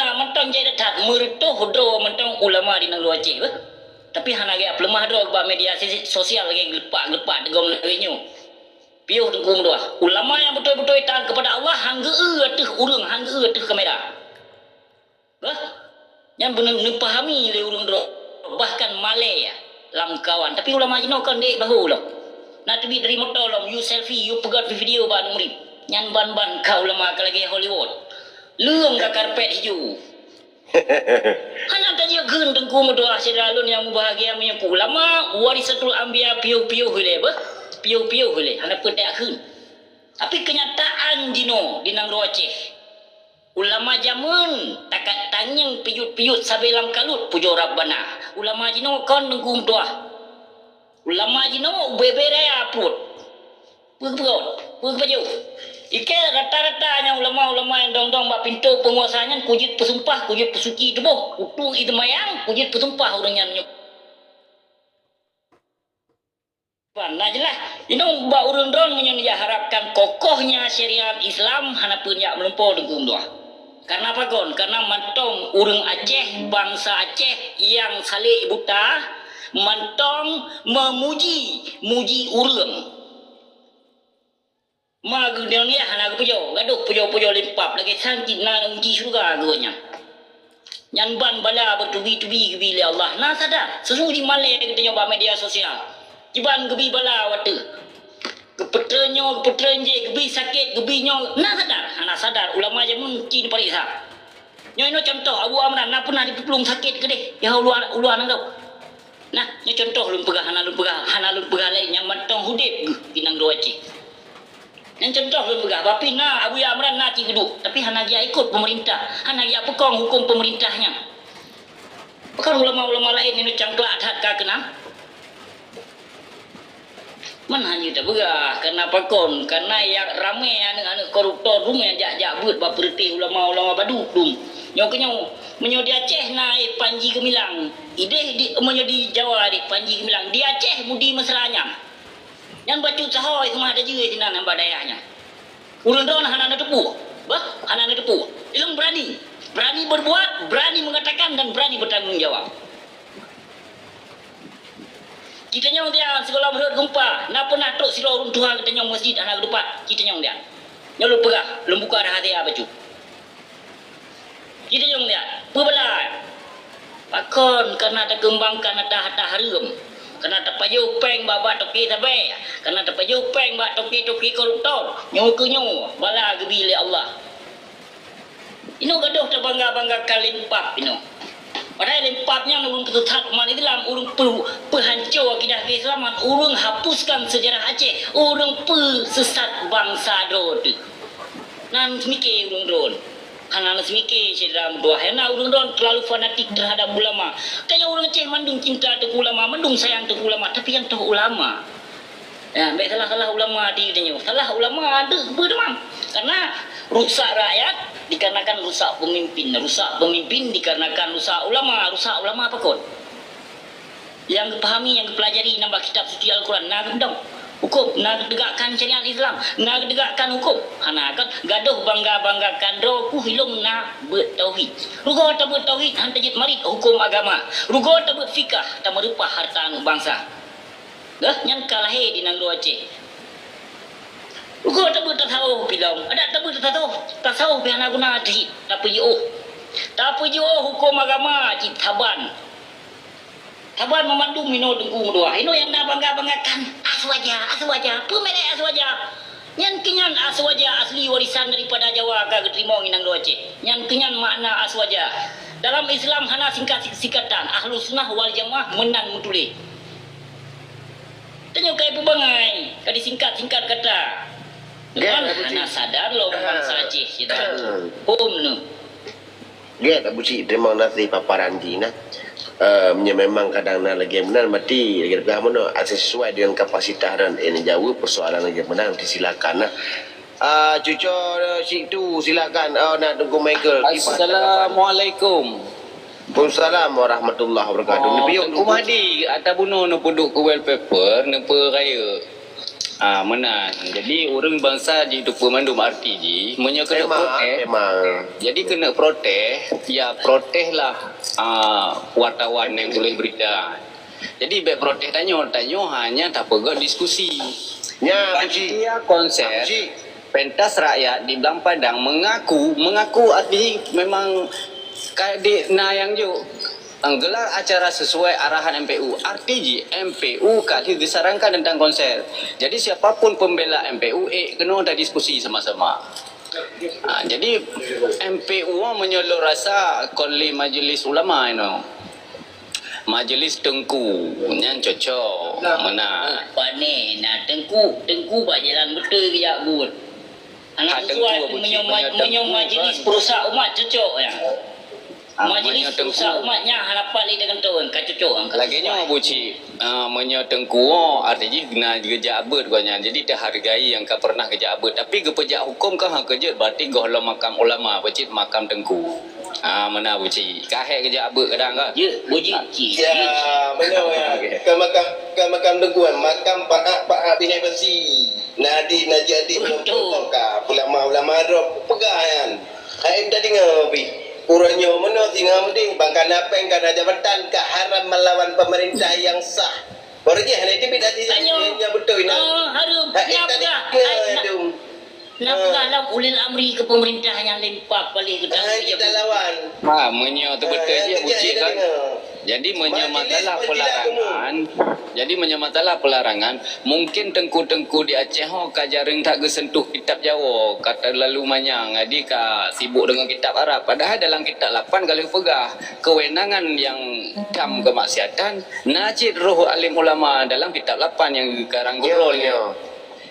jadi tat mertuh dro mentang ulama di nang Aceh bah. Tapi hana ge lemah dro ba media sosial lagi gelepak degom lainnya. Piuh dengkung doa. Ulama yang betul-betul taat kepada Allah hangge teh urang hangge teh kamera. Bah. Yang benar pahami le urang dro. Bahkan Malay ya lam kawan tapi ulama jino kan dek bahu lo nak tebi dari motor lo you selfie you pegat video ba murid nyan ban kau ulama ka lagi Hollywood leung ka karpet hijau hanya tadi geun dengku doa sedalun yang bahagia punya ulama warisatul anbiya piu-piu heule ba piu-piu heule hana pedak heun tapi kenyataan jino di nang Aceh ulama jamun takat tanyang piyut-piyut sabelam kalut pujo Rabbana. Ulama jino kon nunggung doa. Ulama jino beberaya put. Pug Ike rata-ratanya ulama-ulama yang dong-dong bak pintu penguasanya kujit pesumpah, kujit pesuci debuh. Utung itu mayang, kujit pesumpah orangnya. Nah jelas, ini bak urun don menyia harapkan kokohnya syariat Islam hana punya melempau dengkung doa. Karena apa kon? Karena mantong urang Aceh, bangsa Aceh yang saleh buta, mantong muji urang. Mag dunia hana pujo, gaduh pujo limpap lagi sangkit na uji surga gonya. Nyan ban bala bertubi-tubi gebi Allah. Nah sadar, sesudi male kita nyoba media sosial. Jiban gebi bala wate. Kepetrenyo gebi sakit gebi nyo nah sadar ulama je mungkin parisa nyo contoh Abu Amran na pernah dipelung sakit ke deh ya uluan engkau nah nyo contoh lun pegah lain yang mantong hudip di nang Aceh yang contoh lun pegah tapi na Abu Amran na ti geduk tapi hana dia ikut pemerintah hana dia pekong hukum pemerintahnya bukan ulama-ulama lain ini cangklak hat ka kenal Mana hanya tak berah. Kenapa kon? Karena yang ramai anak-anak koruptor rumah yang jak-jak buat berperti ulama-ulama baduk dum. Yang kenyau menyo di Aceh naik Panji Gemilang. Ideh di menyo di Jawa di Panji Gemilang. Di Aceh mudi mesranya. Yang bacu cahoy semua ada juga di sana badayanya. Urun don anak-anak tepu. Bah, anak-anak tepu. Ilmu berani. Berani berbuat, berani mengatakan dan berani bertanggung jawab. Kita nyong dia sekolah berhut gempa. Napa nak tok sila urun Tuhan kita nyong masjid anak depan. Kita nyong dia. Nyong lu pegah, lu buka dah hati apa cu. Kita nyong dia. Pebelah. Pakon karena tak kembangkan ada harum. Karena tak payu peng baba toki tabe. Karena tak payu peng bak toki koruptor. Nyong ke nyong bala gebi le Allah. Ino gaduh tak bangga kalim pap ino. Padahal lempapnya urung ketutat umat Islam, urung pehancur akidah keislaman, urung hapuskan sejarah Aceh, urung sesat bangsa dod. Nan semikir urung don. Karena semikir cedera dua hena urung don terlalu fanatik terhadap ulama. Kaya urung Aceh mandung cinta ke ulama, mandung sayang ke ulama, tapi yang tahu ulama. Ya, baik salah ulama di dia. Salah ulama ada berdemam. Karena rusak rakyat dikarenakan rusak pemimpin. Rusak pemimpin dikarenakan rusak ulama. Rusak ulama apa kon? Yang pahami, yang pelajari nambah kitab suci Al-Quran. Nak dong hukum, nak tegakkan syariat Islam, nak tegakkan hukum. Hana kan gaduh bangga-banggakan roku hilum nak bertauhid. Rugo tak bertauhid hantar jid marit hukum agama. Rugo tak berfikah tak merupah harta bangsa. Dah yang kalah di Nangro Aceh. Rugo tak bertahu pilau. Ada tak bertahu tasawuf yang nak guna di tapi hukum agama cik taban. Taban memandu mino dengku dua. Ino yang nak bangga-banggakan aswaja. Pemelek aswaja. Yang kenyan aswaja asli warisan daripada Jawa ke terima nginang Nangro Aceh. Yang kenyan makna aswaja. Dalam Islam hana singkatan Ahlus Sunnah wal Jamaah menan mutuli. Tanya kai pubangai, kadi singkat kata. Dengan anak sadar lo bangsa Aceh kita. Nu. Dia tak buci terima kasih paparan Dina. Memang kadang nak lagi benar mati lagi dah mana sesuai dengan kapasitas dan ini jauh persoalan lagi benar disilakan. Cucu situ silakan. Nak tunggu Michael. Assalamualaikum. Waalaikumsalam warahmatullahi wabarakatuh. Tengku Mahdi atau bunuh nak duduk ke wallpaper nampak raya. Menan. Jadi orang bangsa di tu pemandum RTG kena protes. Jadi kena protes, ya proteslah wartawan yang boleh berita. Jadi baik protes tanya hanya tak pegang diskusi. Ya, dia konser pentas rakyat di Belang Padang mengaku arti memang kadik yang jo gelar acara sesuai arahan MPU. RTG MPU kali disarankan tentang konser. Jadi siapapun pembela MPU kena ada diskusi sama-sama. Jadi MPU menyolok rasa koli majlis ulama majlis tengku yang cocok mana Pane nak tengku bak jalan betul dia gut. Anak tua menyom majlis perusak umat cocok ya. Majlis perusak umatnya harapan li dengan tuan kacocok. Laginya buci menyotengku artinya kena kerja abad kanya. Jadi dah hargai yang kau pernah kerja abad. Tapi kepejak hukum kau hang kerja berarti kau lo makam ulama becit makam tengku. Mana buci? Kahek kerja abad kadang kau? Ya, buci. Ya, benar ya. Ke makam tengkuan, makam Pak Binai Besi. Nadi Najadi betul ka. Ulama drop pegangan. Hai tadi ngopi. Urangnya mana tinggal mending bangkan apa yang kana jabatan ke haram melawan pemerintah yang sah. Baru je hari ini bidati yang betul ini. Harum. Napkah lah ulil amri ke pemerintah yang lempak balik ke dalam kita lawan. Menyo tu betul je buci kan. Jadi menyamalah pelarangan. Mungkin tengku-tengku di Aceh kajareng tak kesentuh kitab Jawa. Kata lalu manyang. Jadi sibuk dengan kitab Arab. Padahal dalam kitab 8 kalau pegah kewenangan yang dam kemaksiatan. Najid roh alim ulama dalam kitab 8 yang karang gurulnya.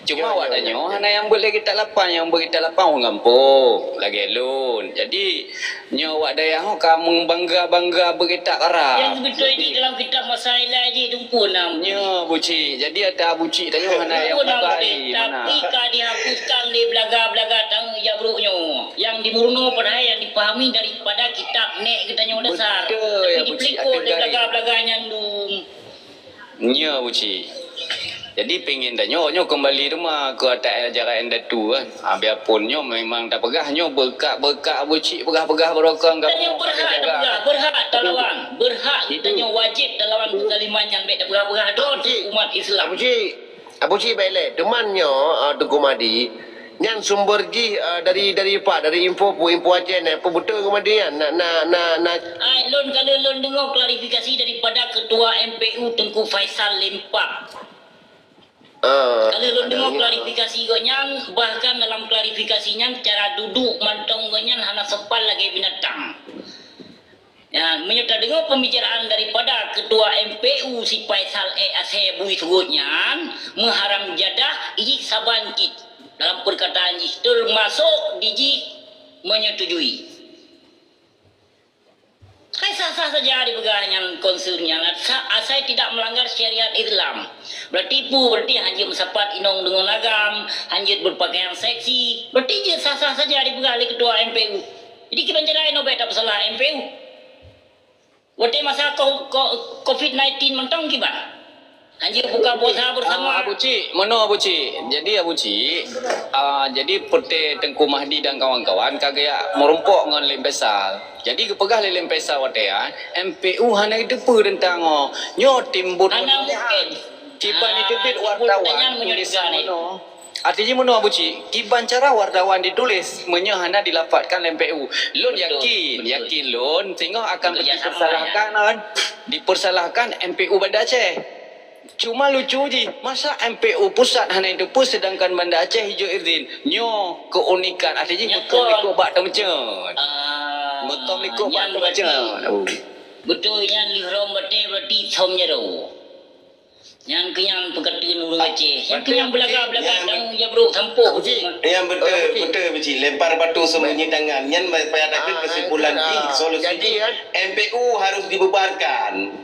Cuma awak tanya, hana yang boleh kita lapan, yang boleh kita lapan orang kampung lagi alun. Jadi nyo awak daya kamu bangga berita karang. Yang betul ini dalam kitab masalah je tumpu nam. Nyo buci. Jadi ada buci tanya hana yang bagai mana. Tapi kah dihapuskan di belaga-belaga tang ya broknyo. Yang dimurno pada yang dipahami daripada kitab nek kita nyo dasar. Betul ya Tapi buci. diplikut di belaga-belaganya ndung. Nyo buci. Jadi pengen dah nyo kembali rumah ke atas ajaran anda tu kan. Biarpun nyo memang tak pegah nyo berkat bucik pegah-pegah berokong Kita nyo berhak talawan. Berhak kita nyo wajib talawan kezaliman yang baik berhak don umat Islam. Abu Cik baiklah. Temannya Tengku Mahdi yang sumber gi dari info Aceh ni apa betul ke Mahdi kan nak Lon kalau lon dengar klarifikasi daripada ketua MPU Tengku Faisal Lempak. Kalau lu dengar klarifikasi gonyan, bahkan dalam klarifikasinya cara duduk mantong gonyan hana sepal lagi binatang. Ya, menyerta dengar pembicaraan daripada ketua MPU si Faisal Aceh Bui Turutnya mengharam jadah iji sabangkit dalam perkataan iji termasuk diji menyetujui. Sah-sah saja dipegahnya konsernya. Saya tidak melanggar syariat Islam. Berarti hanya mensapat inong dengan agam, hanya berpakaian seksi. Berarti je sah-sah saja dipegah oleh ketua MPU. Jadi kita cerai no beta masalah MPU. Waktu masa COVID-19 mentang kibat. Hanya buka puasa bersama. Abu Cik, mana Abu Cik? Jadi Abu Cik, jadi Putih Tengku Mahdi dan kawan-kawan kagak merumpuk dengan Lem Faisal. Jadi kepegah Lem Faisal watean, MPU hana itu tentang nyo timbut. Hana mungkin. Kiban itu bit wartawan tulisan mana? Artinya mana Abu Cik? Kiban cara wartawan ditulis menyahana dilafatkan MPU. Lun yakin lun sehingga akan dipersalahkan MPU Banda Aceh. Cuma lucu je, masa MPU pusat hana itu pun sedangkan Banda Aceh hijau izin. Nyo keunikan artinya betul ikut bak temcen. Betul ikut bak temcen. Betul yang lihrom berarti somnya do. Yang kenyang pekerti nurung Aceh. Yang kenyang belaga-belaga tang ya bro sampuk. Yang betul Beci. Lempar batu sembunyi tangan. Yang pada kesimpulan solusi MPU harus dibubarkan.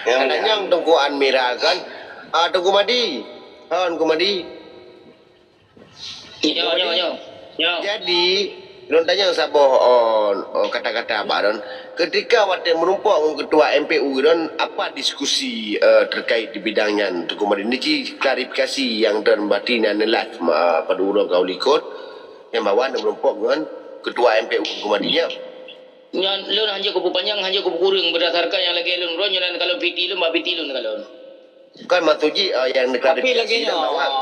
Yang Tengku Anmira kan Tengku Mahdi Tengku Mahdi jadi Don tanya saboh kata-kata Abang Don ketika waktu menumpuk ketua MPU Don apa diskusi terkait di bidangnya Tengku Mahdi ini klarifikasi yang Don Batinan live pada urang kau likut yang bawa menumpuk dengan ketua MPU Tengku Mahdi nya Nyan lun hanya kupu panjang hanya kupu kurung berdasarkan yang lagi lun ron yang kalau piti lun mbak piti lun kalau kan matuji yang tapi lagi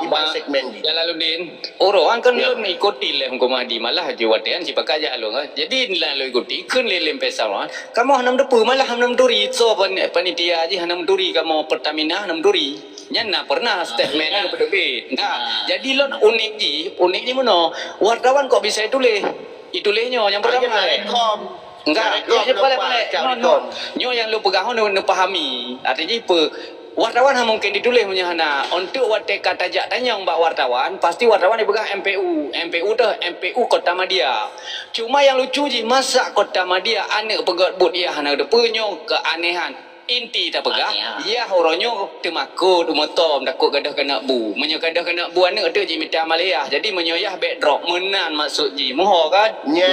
iban segmen di yang lalu din orang kan lun ikuti Lem Komadi malah jiwatian si pakaja lun jadi lalu ikuti kan Lem Faisal kamu hanam depu malah hanam duri so panitia aja hanam duri kamu Pertamina hanam duri nyana pernah statement kepada bit nah jadi lun uniknya mana wartawan kok bisa itulisnya yang pertama enggak, nyo yang lu pegang nu pahami. Artinya wartawan mungkin ditulis punya hana. Untuk wate kata jak tanya mbak wartawan, pasti wartawan dipegang MPU. MPU dah MPU Kota Madia. Cuma yang lucu je masa Kota Madia anak pegat but ia hana depunyo keanehan. Inti tak pegah. Ya oronyo temakut umotom takut gadah kena bu. Menyo gadah kena bu anak tu je minta Malaya. Jadi menyoyah backdrop menan maksud je. Moho kan? Nya.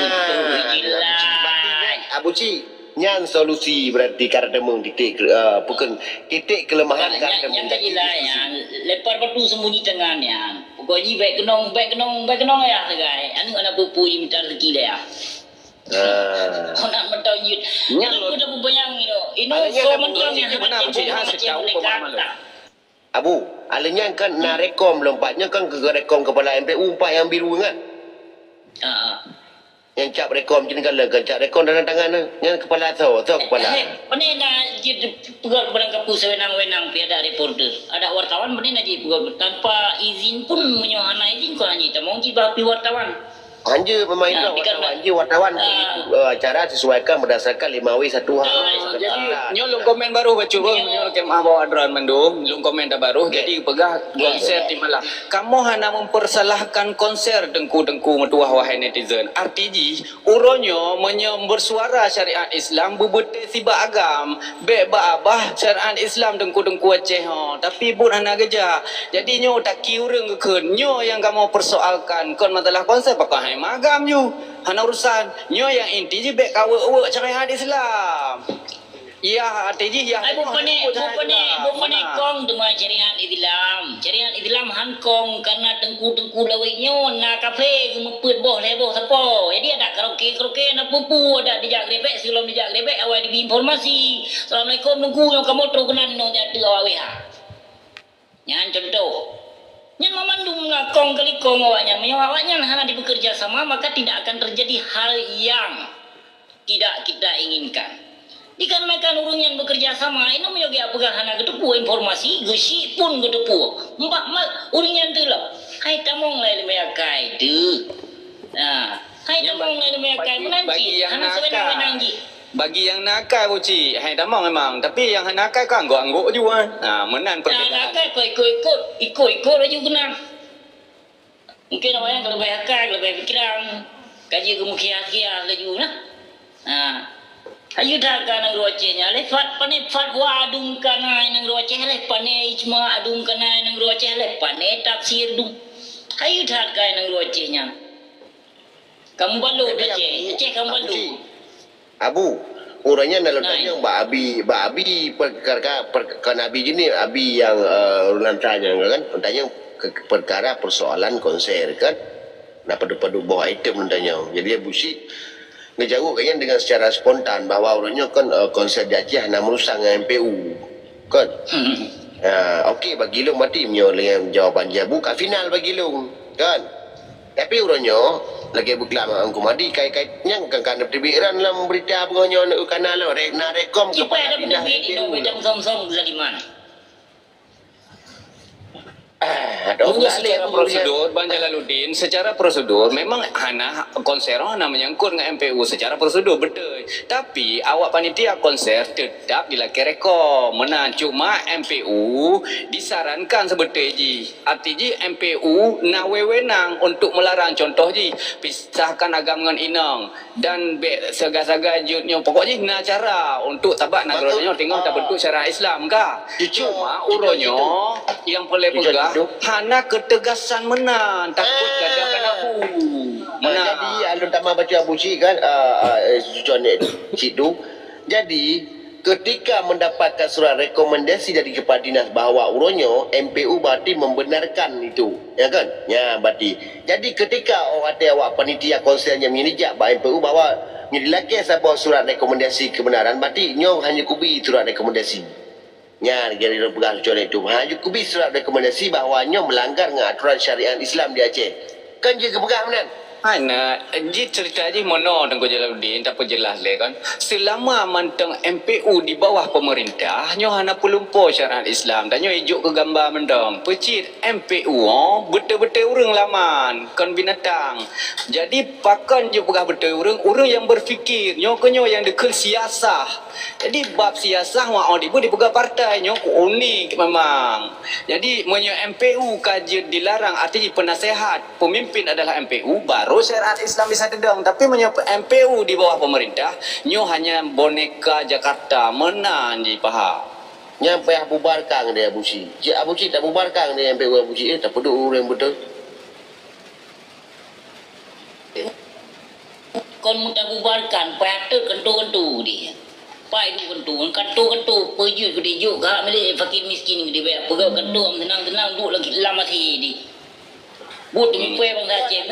Abu Cik, nyan solusi berarti kardemung titik bukan titik kelemahan kardemung. Yang kajilah yang lepar batu sembunyi tangannya. Pokoknya baik kenong ya segai. Anu anak pupu ni minta rezeki dia. Nak mentau yut. Aku dah berbayang itu. Ini so mentang yang mana Abu Cik tahu kata. Abu, alanya kan nak rekom lompatnya kan ke rekom kepala MPU 4 yang biru kan? Yang cap rekom jenis kalau cap rekom dalam tangan yang kepala tu kepala. Mana nak jadi pegang barang kapu sewenang-wenang tiada reporter. Ada wartawan mana nak jadi pegang tanpa izin pun menyohana izin kau hanya tak mau jadi wartawan. Hanja pemain Ha, tu dekat wartawan acara sesuaikan berdasarkan 5W 1H. Jadi nyo long komen baru baca bang nyo kemah bawa drone mendung long komen dah baru jadi pegah konser di malah kamu hana mempersalahkan konser dengku-dengku metuah wahai netizen RTG uronyo bersuara syariat Islam bubete siba agam be ba abah syariat Islam dengku-dengku Aceh tapi bun hana geja jadi nyo tak kiureng ke nyo yang kamu persoalkan kon masalah konser pakai magam you hana urusan nyo yang inti je bek kawa syariat Islam. Ya, artinya ya. Ai bupane kong dema syariat Islam. Syariat Islam hankong karena tengku-tengku lawainya na kafe gemeput boh leboh sapo. Jadi ada karaoke na pupu ada dijak grebek sebelum dijak grebek awal dibi informasi. Assalamualaikum nunggu yang kamu terus kenan no jatuh awak ha. Nyan contoh. Nyan memandung ngakong kali kong awaknya. Awaknya hanya bekerja sama maka tidak akan terjadi hal yang tidak kita inginkan. Dikarenakan urung yang bekerja sama, ini menyogi apakah hana gedepu informasi, gesi pun gedepu. Mbak mal urung yang tu lah. Hai tamong lai lemeakai tu. Nah, hai tamong lai lemeakai menanci. Hana sewenang-wenang ji. Bagi yang nakal uci, hai tamong memang. Tapi yang nakal kan angguk-angguk juga. Nah, menan perbezaan. Nakal kau ikut aja kena. Mungkin orang yang lebih akal, lebih fikiran. Kaji kemukian-kian lagi nah. Nah. Ayu dah kan rochenya le fatwa adung kana nang roche le pane ijma adung kana nang roche le pane tafsir dung ayu dah kan nang rochenya kamu balu Aceh kamu balu Abu orangnya dalam tanya Mbak Abi perkara Abi gini Abi yang tanya kan tanya perkara persoalan konser kan nak padu-padu bawa item tanya jadi Abu Syed ngejawab kayaknya dengan secara spontan bahawa orangnya kan konser di Aceh nak merusak dengan MPU kan okey bagi long mati dengan jawapan jabu kat final bagi long kan tapi orangnya lagi berkelam angku madi kait-kaitnya kan perbicaraan dalam berita pengonyo nak kanal nak rekom kita ada benda ini macam som-som zaliman Secara prosedur Bang Jalaluddin secara prosedur memang hana konser hana menyangkut dengan MPU secara prosedur betul tapi awak panitia konser tetap dilaki rekom menang cuma MPU disarankan sebetul ji artinya MPU nak wewenang untuk melarang contoh ji pisahkan agam dengan inang dan segar-segar jutnya pokoknya nak cara untuk tabak nageronyo tengok tak bentuk syariat Islam kah cuma uronyo yang boleh pegang hana ketegasan menang takut kadakan Abu menang jadi alun tamah baca Abu Syed kan Cik tu jadi ketika mendapatkan surat rekomendasi dari Kepala Dinas bahawa urunyo MPU berarti membenarkan itu ya kan ya berarti jadi ketika orang kata awak panitia konselnya menijak bahawa MPU bahawa nyilaki sebuah surat rekomendasi kebenaran berarti nyong hanya kubi surat rekomendasi nya dari pegang contoh itu kubi surat rekomendasi bahawanya melanggar dengan aturan syariat Islam di Aceh kan je kepegang benar hana ji cerita ji mono Tengku Jalaluddin tak apa jelas le kan selama manteng MPU di bawah pemerintah nyo hana pelumpo syariat Islam dan nyo ijuk ke gambar mendong pecit MPU betul-betul urang laman kan binatang jadi pakan je pegah betul urang yang berfikir nyo ke nyo yang dekel siasah jadi bab siasah wa dibu dipegah partai nyo unik memang jadi menyo MPU kaji dilarang artinya penasehat pemimpin adalah MPU baru syariat Islam bisa dedang tapi MPU di bawah pemerintah nyo hanya boneka Jakarta menang je faham nyampe bubarkan dia Abu Syed Abu Syed tak bubarkan dia MPU Abu Syed tak perlu orang betul kon muta bubarkan pakter kentu-kentu dia pai du kentu pejut gede juk gak mele fakir miskin gede bae pegau kentu tenang-tenang duk lagi lama si di but mi pe bang Aceh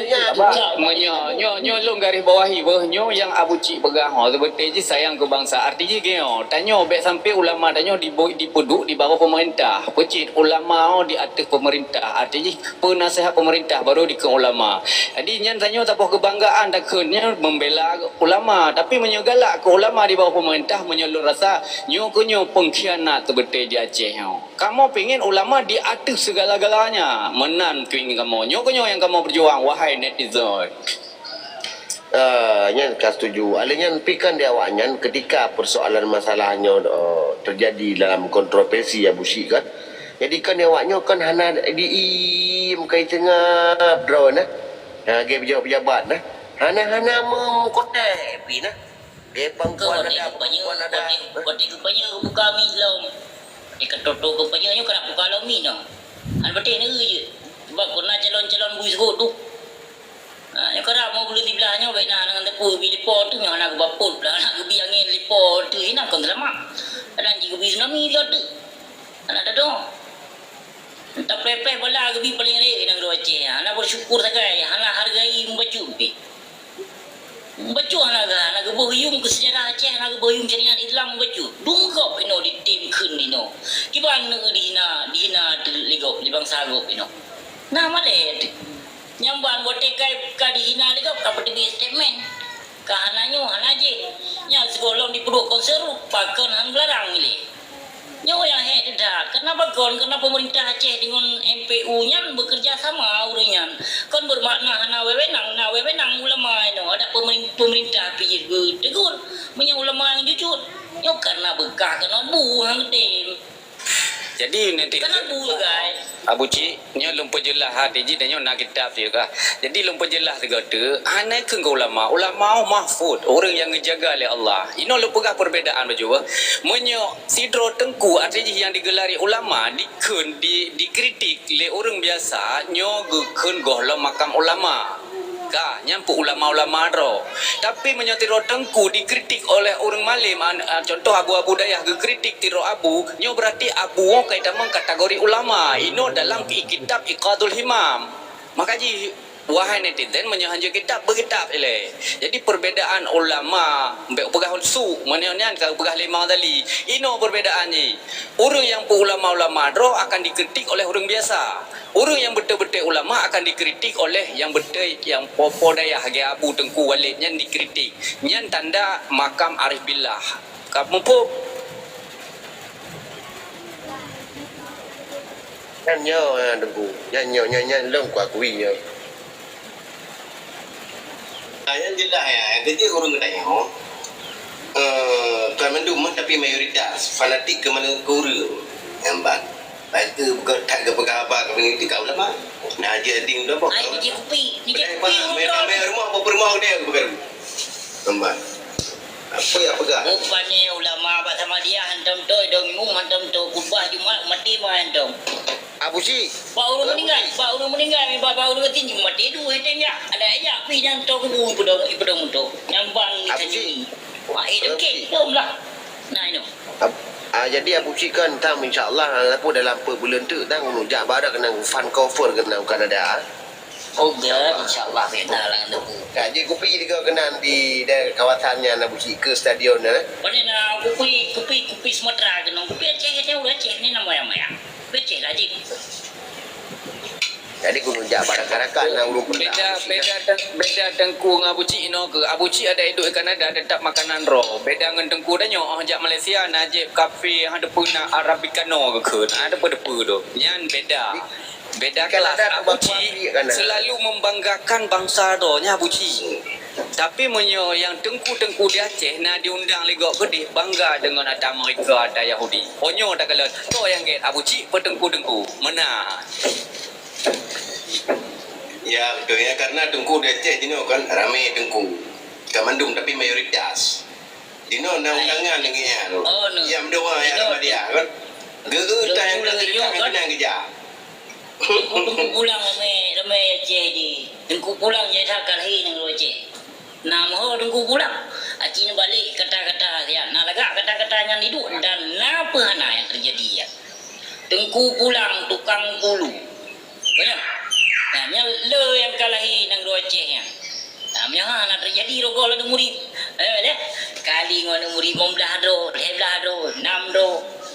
nyo long garis bawahi nyo yang Abu Syed pegang sebetul je sayang ke bangsa artinya geo tanyo bek sampai ulama tanyo dipuduk di bawah pemerintah pecit ulama di atas pemerintah artinya penasihat pemerintah baru di ke ulama jadi nyan tanyo tapoh kebanggaan dan kennya membela ulama tapi menyogalak ke ulama di bawah pemerintah menyolor rasa nyo pengkhianat sebetul di Aceh kamu pengen ulama di atas segala-galanya menan tuing kamu nyo yang kamu berjuang wahai netizen Nyan kan setuju. Alanya pikan dia awaknya ketika persoalan masalahnya terjadi dalam kontroversi Abu Syik kan. Jadi kan dia awaknya kan hana diim kai tengah drone nah. Ge pejabat nah. Hana mengkotai pi nah. Ge pangkuan ada pangkuan ada. Kote rupanya buka mi long. Toto rupanya nyo kena buka long mi no. An betul ni je. Sebab kena calon-calon bui sebut tu. Yang kerap mau boleh dibelahnya baik nak dengan tepu bi lipo tu yang nak baput lah nak gebi angin lipo tu hina kon selamat. Dan jika bi tsunami dia tu. Anak dah dong. Tak prepare bola gebi paling rek nang Aceh. Anak bersyukur sangat. Anak hargai membacu pi. Membacu anak geboyum ke sejarah Aceh, anak geboyum syariat Islam membacu. Dunggok ino di tim kun ino. Kiban di hina ligop di bangsa gop ino. Nah malet. Nyamban bote kai dihina lega apa di statement kahananyo hanaje nya segolong di produk konser pakon han larang ni nyo yang he dah kenapa pemerintah Aceh dengan MPU nya bekerja sama urangnya kon bermakna hana wewenang ulama ino ada pemerintah pi tegur punya ulama yang jujur nyo karena bekah kena bu hang tem. Jadi nanti Kena bu guys. Abu Cik, nyo lumpa jelas hati ji dan nyo nak kitab dia kah. Jadi lumpa jelas juga tu, anai ke ulama mahfud, orang yang ngejaga oleh Allah. Ino lumpa gah perbezaan baju. Menyo sidro tengku artinya yang digelari ulama dikritik oleh orang biasa, nyo gekun gohlo makam ulama. Nyampu ulama-ulama ro. Tapi menyotiro tengku dikritik oleh orang malim. Contoh abu-abu dayah gekritik tiro abu. Nyo berarti abu kaitan kategori ulama. Ino dalam kitab Iqadul Himam. Makaji wahai netizen menyohanju kitab berkitab ile. Jadi perbedaan ulama mbek pegah su menionyan ka pegah lima tadi. Ino perbedaannya. Orang yang ulama-ulama ro akan dikritik oleh orang biasa. Orang yang betul-betul ulama akan dikritik oleh yang betul yang popo daya hagi abu tengku walid nyan dikritik. Nyan tanda makam arif billah. Kamu pun nyo tengku. Nyo long ku akui nyo. Yang jelas ya, kerja orang tanya. Tuan mendum tapi mayoritas fanatik ke mana Korea yang bang. Baik bukan tak ke apa ke peneliti kau lama. Nah jadi dah apa? Ai dia kupi, Main rumah apa rumah dia bukan. Nampak. Apa yang pegang? Rupanya ulama apa sama dia hantam tu, dong mum hantam tu, kubah Jumat mati mah hantam. Abu Syik. Pak urang meninggal, pak urang tinju mati tu heteng ya. Ada aja pi yang tu kubu pedong tu. Nyambang ni tadi. Wah, itu kek dom lah. Nah ini. Jadi Abu Syik kan tang insya-Allah apa dalam bulan tu tang unujak badak kena fan cover kena Kanada. Oh, insya-Allah kita lang tu. Jadi kupi juga kena di kawasannya Abu Syik ke stadion Mana nak kupi Sumatera kena kupi Aceh udah Aceh ni nama yang maya. Aceh lagi. Jadi gunung jak badak-badak nak ulung beda tengku dengan Abu Cik ino ke. Abu Cik ada hidup di Kanada tetap makanan raw. Beda dengan tengku dah nyo jak Malaysia najib kafe ada puna Arabicano ke. Ada depu tu. Nyan beda kelas. Abu Cik selalu membanggakan bangsa donya Abu Cik. Tapi menyo yang tengku-tengku di Aceh nak diundang ligok gede bangga dengan ada Amerika ada Yahudi. Onyo tak kalau tu yang get Abu Cik petengku-tengku. Mana? Ya betul ya karena tengku di Aceh dino kan ramai tengku. Kamandung tapi mayoritas. Dino undang-undangan lagi ya. Oh no. Yang doa ya sama dia kan. Gegetah yang kena kerja. Tengku pulang ramai Aceh di. Tengku pulang je tak kalahi nang Aceh. Nama tengku pulang. Aceh balik kata-kata ya. Nak lagak kata-katanya hidup dan apa hana yang terjadi ya. Tengku pulang tukang bulu. Banyak. Nah, le yang kalahi nang Aceh ya. Namanya nak terjadi rogol ada murid. Kali ngono murid 15 do, 11 do, 6 do,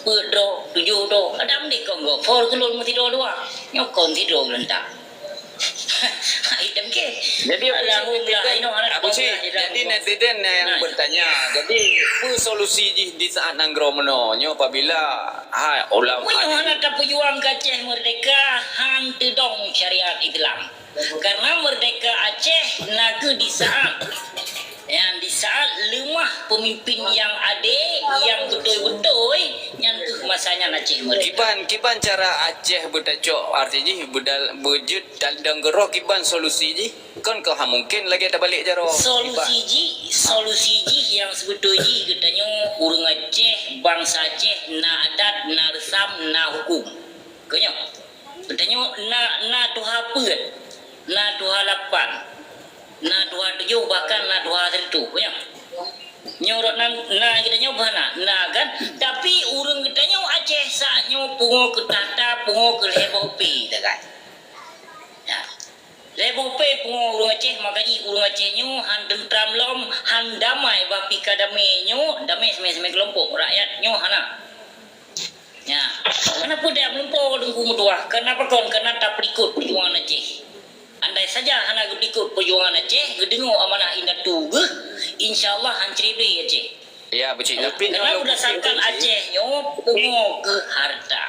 10 do, 7 do. Ada amdik kau go. For kelul mesti do dua. Nyokon tidur lentak. Item ke. Jadi Abu Cik, jadi netizen yang bertanya, jadi apa solusi di saat nanggro menonyo apabila ulama Punya anak tak pejuang Aceh merdeka hang tedong syariat Islam. Karena merdeka Aceh naga di saat lemah pemimpin yang ada yang betul-betul nyantuh masanya Aceh merdeka. Kiban cara Aceh bertacok artinya berjud dan gero kiban solusi ji kan kau mungkin lagi ada balik jaro Solusi ji yang sebetulnya katanya urang Aceh bangsa Aceh na adat na resam na hukum kanya katanya na tuha peut na tuha lapan na tuha tujuh bahkan na tuha seritu kanya nyorot na katanya bahana na kan tapi urang katanya Aceh saknyo pungo ke tata pungo ke lebopi tak kan ya lebopi pungo urang Aceh makanya urang Aceh nyo han tentram lom han damai bapi kadame nyo damai semai kelompok rakyat nyo hana ya kenapa dia melumpur dengku mutuah kenapa karena tak berikut perjuangan Aceh andai saja hana berikut perjuangan Aceh gedengo amanah indah tu insyaallah hancur deh Aceh ya Bucik tapi karena berdasarkan Aceh nyo pungo ke harta.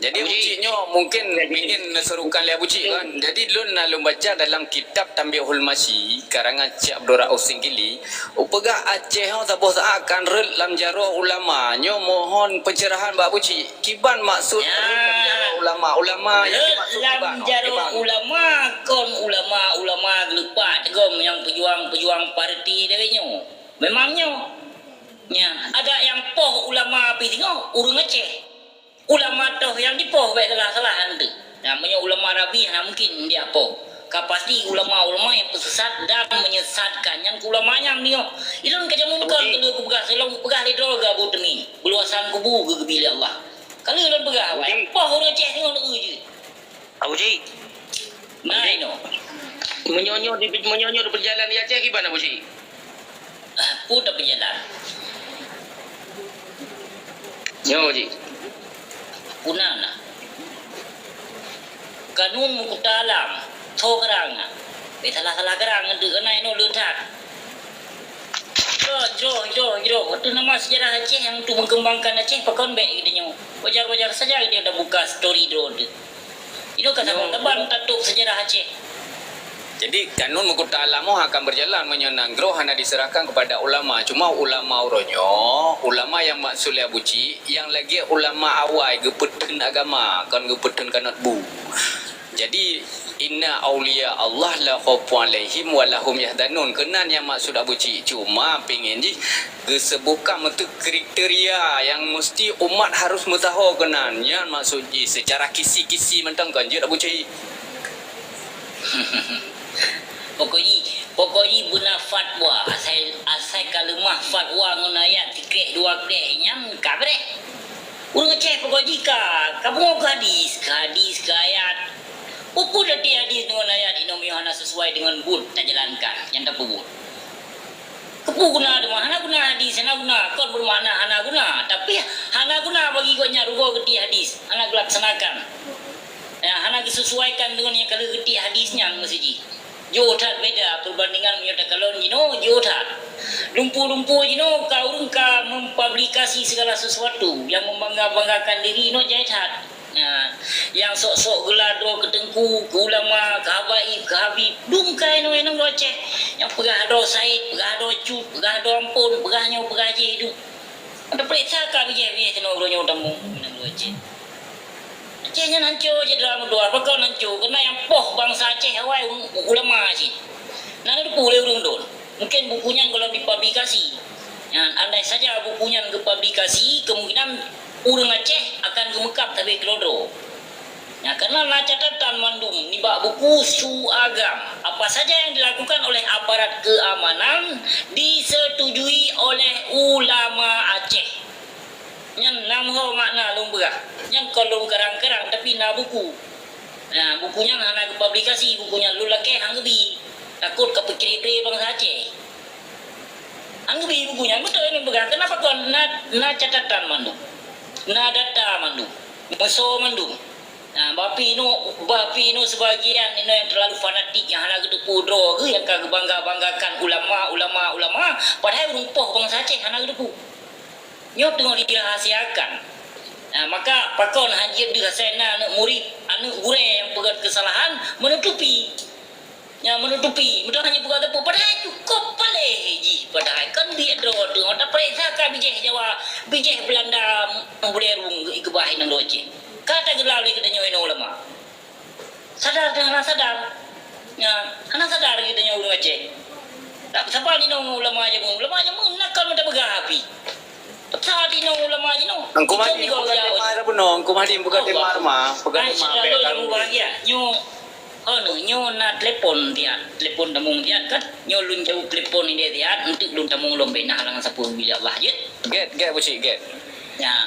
Jadi Buciknyo mungkin ingin serukan lihat Bucik kan. Jadi lun nak baca dalam kitab Tambihul Masyi karangan Cik Abdul Rauf Singgili, upagah Aceh hau saboh akan rel lam jaro ulama nyo mohon pencerahan Mbak Bucik. Kiban maksud ulama yang dimaksud lam jaro ulama kon ulama lupa tegom yang pejuang parti dia nyo. Memangnya ya ada yang poh ulama pi tengok urang Aceh. Ulama toh yang dipoh baik salah tu. Namanya ulama Rabi mungkin dia poh. Pasti ulama-ulama yang pesesat dan menyesatkan yang ulamanya dia. Ilon kajamun kan kalau aku pegah selong pegah di droga butemi. Beluasan kubu ke bila Allah. Kalau ilon pegah wai poh orang Aceh tengok nak je. Abu Cik. Mai no. Menyonyo di perjalanan di Aceh gimana Abu Cik? Putar berjalan. Yo Cik. Punana kanun muku dalam togerang salah gerang ndu kenai no lutat jo itu nama sejarah Aceh yang untuk mengembangkan Aceh pakon baik gitu wajar saja dia dah buka story road itu kata teban tatuk sejarah Aceh. Jadi kanun Mukut Alamu akan berjalan menyenanggro hanya diserahkan kepada ulama. Cuma ulama uronyo, ulama yang maksud Abu Cik, yang lagi ulama awai gepetun agama, kan gepetun kanat bu. Jadi inna auliya Allah la khaufun alaihim wa lahum yahzanun. Kenan yang maksud Abu Cik cuma pengen ji gesebukan bentuk kriteria yang mesti umat harus mentahu kenan. Yang maksud ji secara kisi-kisi mentang kan je Abu Cik. Pokoknya guna fatwa asal kalimah fatwa nguna ayat tikrek dua krek nyam kabre urang Aceh pokoknya kamu hadis ke ayat upu dati hadis dengan ayat inom yohana sesuai dengan bud tak jalankan yang tak bud kepu guna hana guna hadis hana guna kon bermakna hana guna tapi hana guna bagi kau nyarugo geti hadis hana laksanakan ya hana disesuaikan dengan yang kalau geti hadisnya mesti jodat beda perbandingan menyata kalau jodat lumpuh kau urang mempublikasi segala sesuatu yang membanggakan diri jahat yang sok-sok gelado ketengku ke ulama ke habaib ke habib dungkai enang Aceh yang pegah do Said pegah do Cut pegah do Ampun pegahnya pegah je itu ada periksa ka bije teno ronyo tamu enang Aceh Acehnya hancur je dalam doa. Bakal hancur kena yang poh bangsa Aceh awal ulama sih. Nana tu boleh urang don. Mungkin bukunya kalau dipublikasi. Andai saja bukunya dipublikasi, kemungkinan urang Aceh akan gemekap tapi kelodro. Karena na catatan mandum ni bak buku su agam. Apa saja yang dilakukan oleh aparat keamanan disetujui oleh ulama Aceh. Yang namho makna lumberah yang kalau kerang-kerang tapi na buku bukunya hana publikasi bukunya lu laki hanggebi takut kepikir-pikir bangsa Aceh hanggebi bukunya betul ini begah kenapa kau na catatan mandu na data mandu maso mandu Bapi nu sebahagian ini yang terlalu fanatik yang hana gitu pudro ke yang kagak banggakan ulama padahal rumpah bangsa Aceh hana gitu nyok tengok dirahasiakan. Maka pakon haji dirasana anak murid anak gure yang pegat kesalahan menutupi mudah hanya berkata apa padahal cukup paleh ji padahal kan dia drone tak periksa ka bijih Jawa bijih Belanda berung ikebahin nang doce kata gelar ni kita nyoy ulama sadar dengan sadar hana sadar kita nyoy ulama Aceh tak siapa ni nong ulama aja nakal mata begapi tak di nong ulama aja no Angku mati bukan temar pun angku mati bukan temar mah bukan temar bekan bahagia nyo na telepon tamung dia kan nyo lun jauh telepon ni dia untuk lun tamung lombe nah lang 10 bila Allah je get buci get ya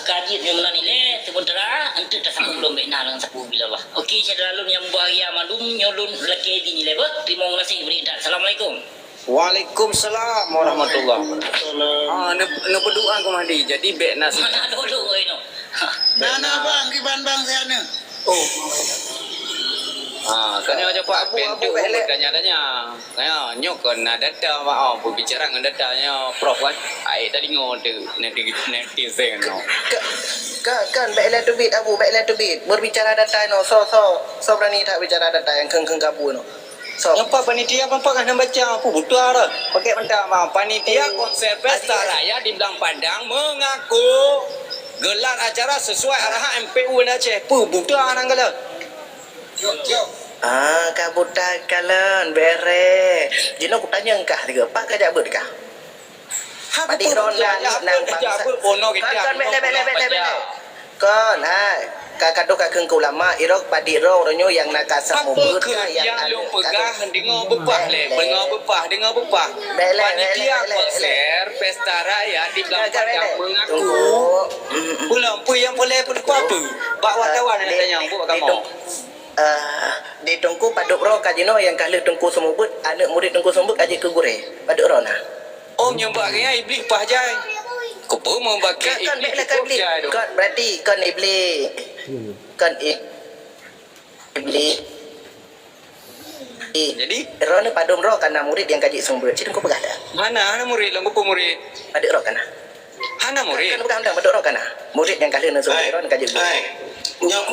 kaji nyo mulani le sebentar untuk dah sambung lombe nah lang 10 bila Allah okey saya lalu yang bahagia malum nyo lun laki di ni le terima kasih berita assalamualaikum. Waalaikumsalam warahmatullahi wabarakatuh. Nak berdoa kau mandi. Jadi bek nasi. Mana dulu ini? Nana bang, kiban bang saya ni. Oh. Kanya aja Pak Pentu tanya-tanya. Nyok kan data mak berbicara dengan datanya Prof kan. Ai tadi ngode netizen no. Kan baiklah tu bit berbicara data no so berani tak bicara data yang keng kabu no. So, nampak panitia nampak kan baca apa butuh ara. Pakai mentah panitia konser pesta raya di Belang Padang mengaku gelar acara sesuai arahan MPU Aceh. Butuh ana kala. Kabuta kalan bere. Jino ku tanya engkah tiga. Pak kerja ber kah? Padi ronda nang bangsa. Kan bele. Kon kakado kakeng ulama irok padi ro ronyo yang nakasa mubut yang lu pegah dengar bepah panitia konser pesta raya di Belang Padang mengaku belum yang boleh pun apa pak wartawan yang tanya bu kamu di tungku paduk ro kajino yang kalah tungku semubut anak murid tungku semubut aje ke gure paduk ro nah nyembak kaya iblis pah jai kupu membagi iblis kan berarti kan iblis jadi ro ni padum ro kana murid yang kaji semubut cik tungku pegah dah mana murid lang kupu murid paduk ro kana hana murid kan bukan paduk ro kana murid yang kalah nang semubut ro kaji nyok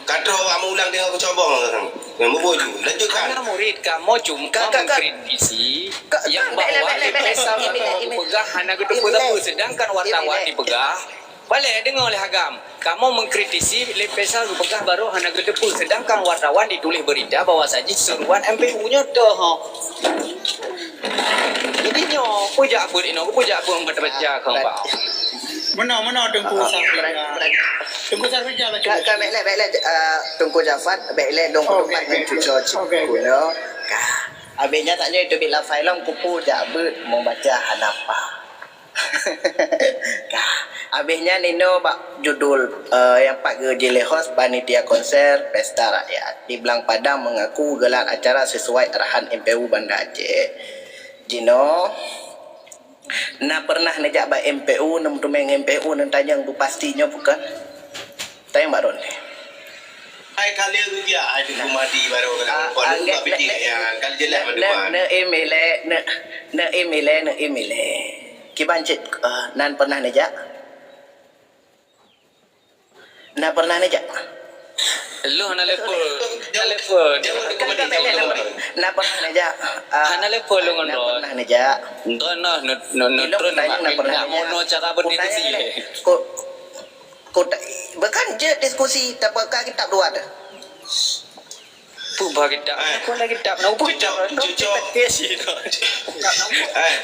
kado kamu ulang dengan aku coba kan yang membuju lanjutkan karena murid kamu cuma mengkritisi yang bahwa dipesal dipegah hana gedung sedangkan wartawan dipegah balik dengar oleh Hagam kamu mengkritisi dipesal dipegah baru hana gedung sedangkan wartawan ditulis berita bahwa saja seruan MPU nya dah jadi nyo puja pun ini puja pun baca kau pak Mana Tengku Sarfija. Tengku Sarfija baca. Ka baiklah Tengku Jafat baiklah dong perubat yang cucuk kuno. Abenya taknya itu bila filem kupu jabut mau baca hanapa. Abenya Nino bak judul yang Pak Gejile host panitia konser pesta rakyat di Belang Padang mengaku gelar acara sesuai arahan MPU Banda Aceh. Jino na pernah nejak ba MPU nem tumeng MPU nan tanyang bu pastinya bukan tayang Mbak Ron ai kali tu dia ada kumadi baru kan pon tapi dia kali jelas depan na emile kibancet nan pernah nejak lu hana level na pernah nejak hana level lu ngono pernah nejak no mono cara berdiskusi bukan je diskusi tak pakai kitab dua ada pubah kitab aku lagi kitab nak kitab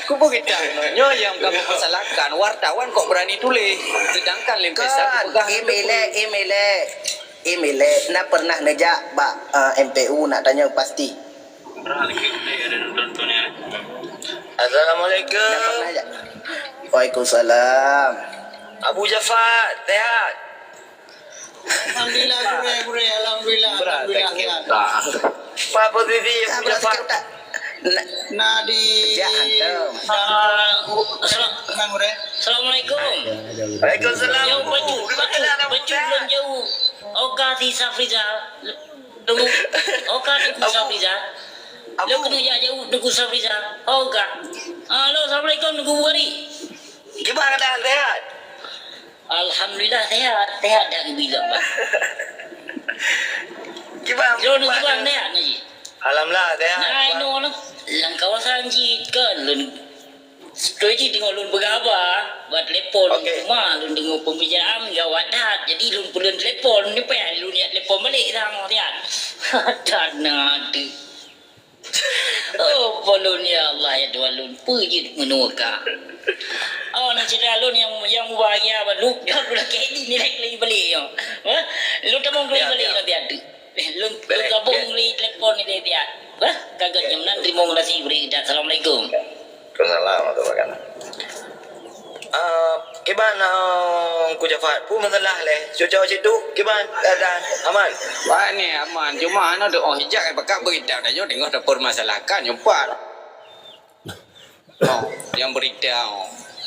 kubu kitab nyo yang kamu persalahkan wartawan kok berani tulis sedangkan lempesan email nak pernah nejak MPU nak tanya pasti. Assalamualaikum. Waalaikumsalam. Abu Jafar, sehat? Alhamdulillah, alhamdulillah. Apa posisi Abu Jafar? Nadi. Ya, antum. Assalamualaikum. Waalaikumsalam. Jauh baju belum jauh. Oka si Safriza. Tunggu. Oka tunggu Safriza. Lo kena jauh tunggu Safriza. Oka. Halo, Assalamualaikum tunggu Bukhari. Gimana keadaan sehat? Alhamdulillah sehat. Sehat dah bilang, Pak. Gimana? Lo nak bang sehat ni. Alhamdulillah sehat. Nah, ini orang yang kawasan ji kan lun Stoji tengok lun bergabar buat telefon rumah lun tengok pembicaraan gawat dah. Jadi lun perlu telefon ni payah lun niat telefon balik sang tiat. Tak ada. Oh, polun ya Allah ya Tuhan lun pergi menuka. Oh, nak cerita lun yang bahagia baru dah pula kedi ni lagi balik yo. Ha? Lun tak mau balik nanti ada. Lun gabung ni telefon ni dia. Ha? Kagak jam nan terima kasih beri. Assalamualaikum. Assalamualaikum warahmatullahi wabarakatuh. Kiban ku Jafar pun masalah leh. Jauh-jauh situ kiban keadaan aman. Wah ni aman. Cuma ana doa hijak bakal berita dah yo tengok ada permasalahan nyumpat. Oh, yang berita.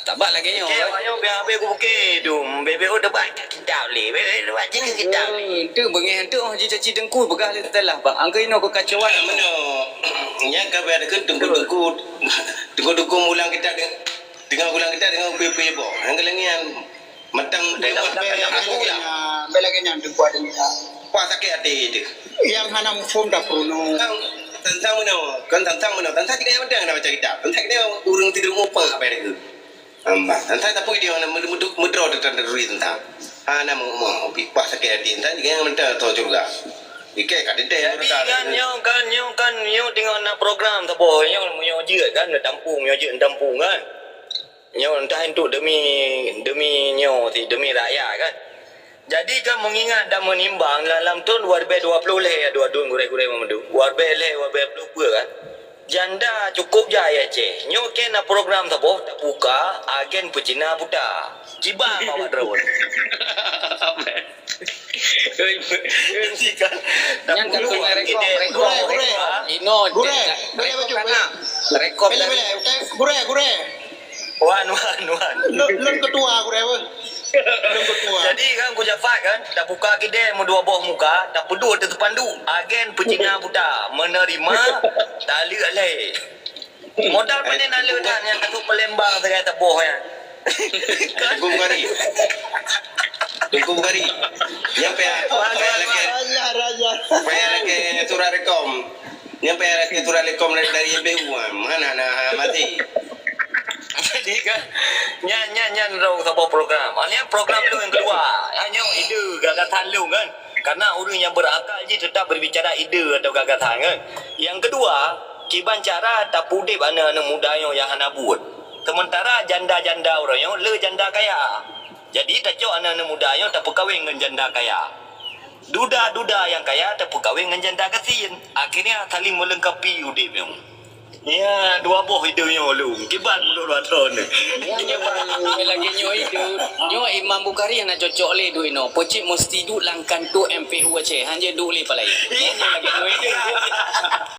Tak bak lagi yo. Ayo biar aku bukit tu. Bebe udah baca kitab le. Bebe baca kitab le. Tu bengi hantu haji caci dengku begah le telah bang. Angkai no ko kacauan. Mana? Nya ka ber ke tunggu-tunggu ulang kita dengan ulang kita dengan PP bo. Hang kelengian matang tengok aku lah. Belagi yang buat ini. Pas sakit hati itu. Yang hanam form dah peruno. Tentang mana? Kan tentang mana? Tentang kita yang nak baca kitab. Tentang kita urang tidur ngupa apa itu. Tentang tak boleh dia nak mudra tentang tentang. Ana mau pas sakit hati tentang yang mentah tahu juga. Ikai kat dede kan nyo tengok nak program tak boh nyo je kan tampung kan. Nyo entah itu demi nyo demi rakyat kan. Jadi kan mengingat dan menimbang dalam tahun 2020 leh 22 gure-gure memedu. 2020 kan. Janda cukup jaya Aceh. Nyo kena program tak boh tak buka agen pecina buta. Ciba bawa drone. Yang kan rekod. Ino rekod. Gure. Wan. Lun ketua gure apa? Lun ketua. Jadi kan ku Jafar kan tak buka kedai mu dua buah muka tak pedul terpandu agen pecina buta menerima tali alai. Modal panen ala dan yang satu Palembang saya tak boh ya. Tunggu Bukhari. Yang payah lagi surat rekom. Yang payah lagi surat rekom dari MPU. Mana nak mati. Jadi kan nyan rau sebuah program. Hanya program lu yang kedua. Hanya ide gagasan lu kan. Karena orang yang berakal je tetap berbicara ide atau gagasan kan. Yang kedua, kiban cara tak pudip anak-anak muda yang hana buat. Sementara janda-janda orang yang le janda kaya. Jadi tak cok anak-anak muda yang tak berkahwin dengan janda kaya. Duda-duda yang kaya tak berkahwin dengan janda kasihan. Akhirnya saling melengkapi udip yang. Ya, dua buah itu yang lu. Kiban mulut patron ni. Lagi nyo itu. Nyo Imam Bukhari yang nak cocok le du ino. Pocik mesti du langkan tu MPU Aceh. Hanya du le palai. Lagi nyo itu.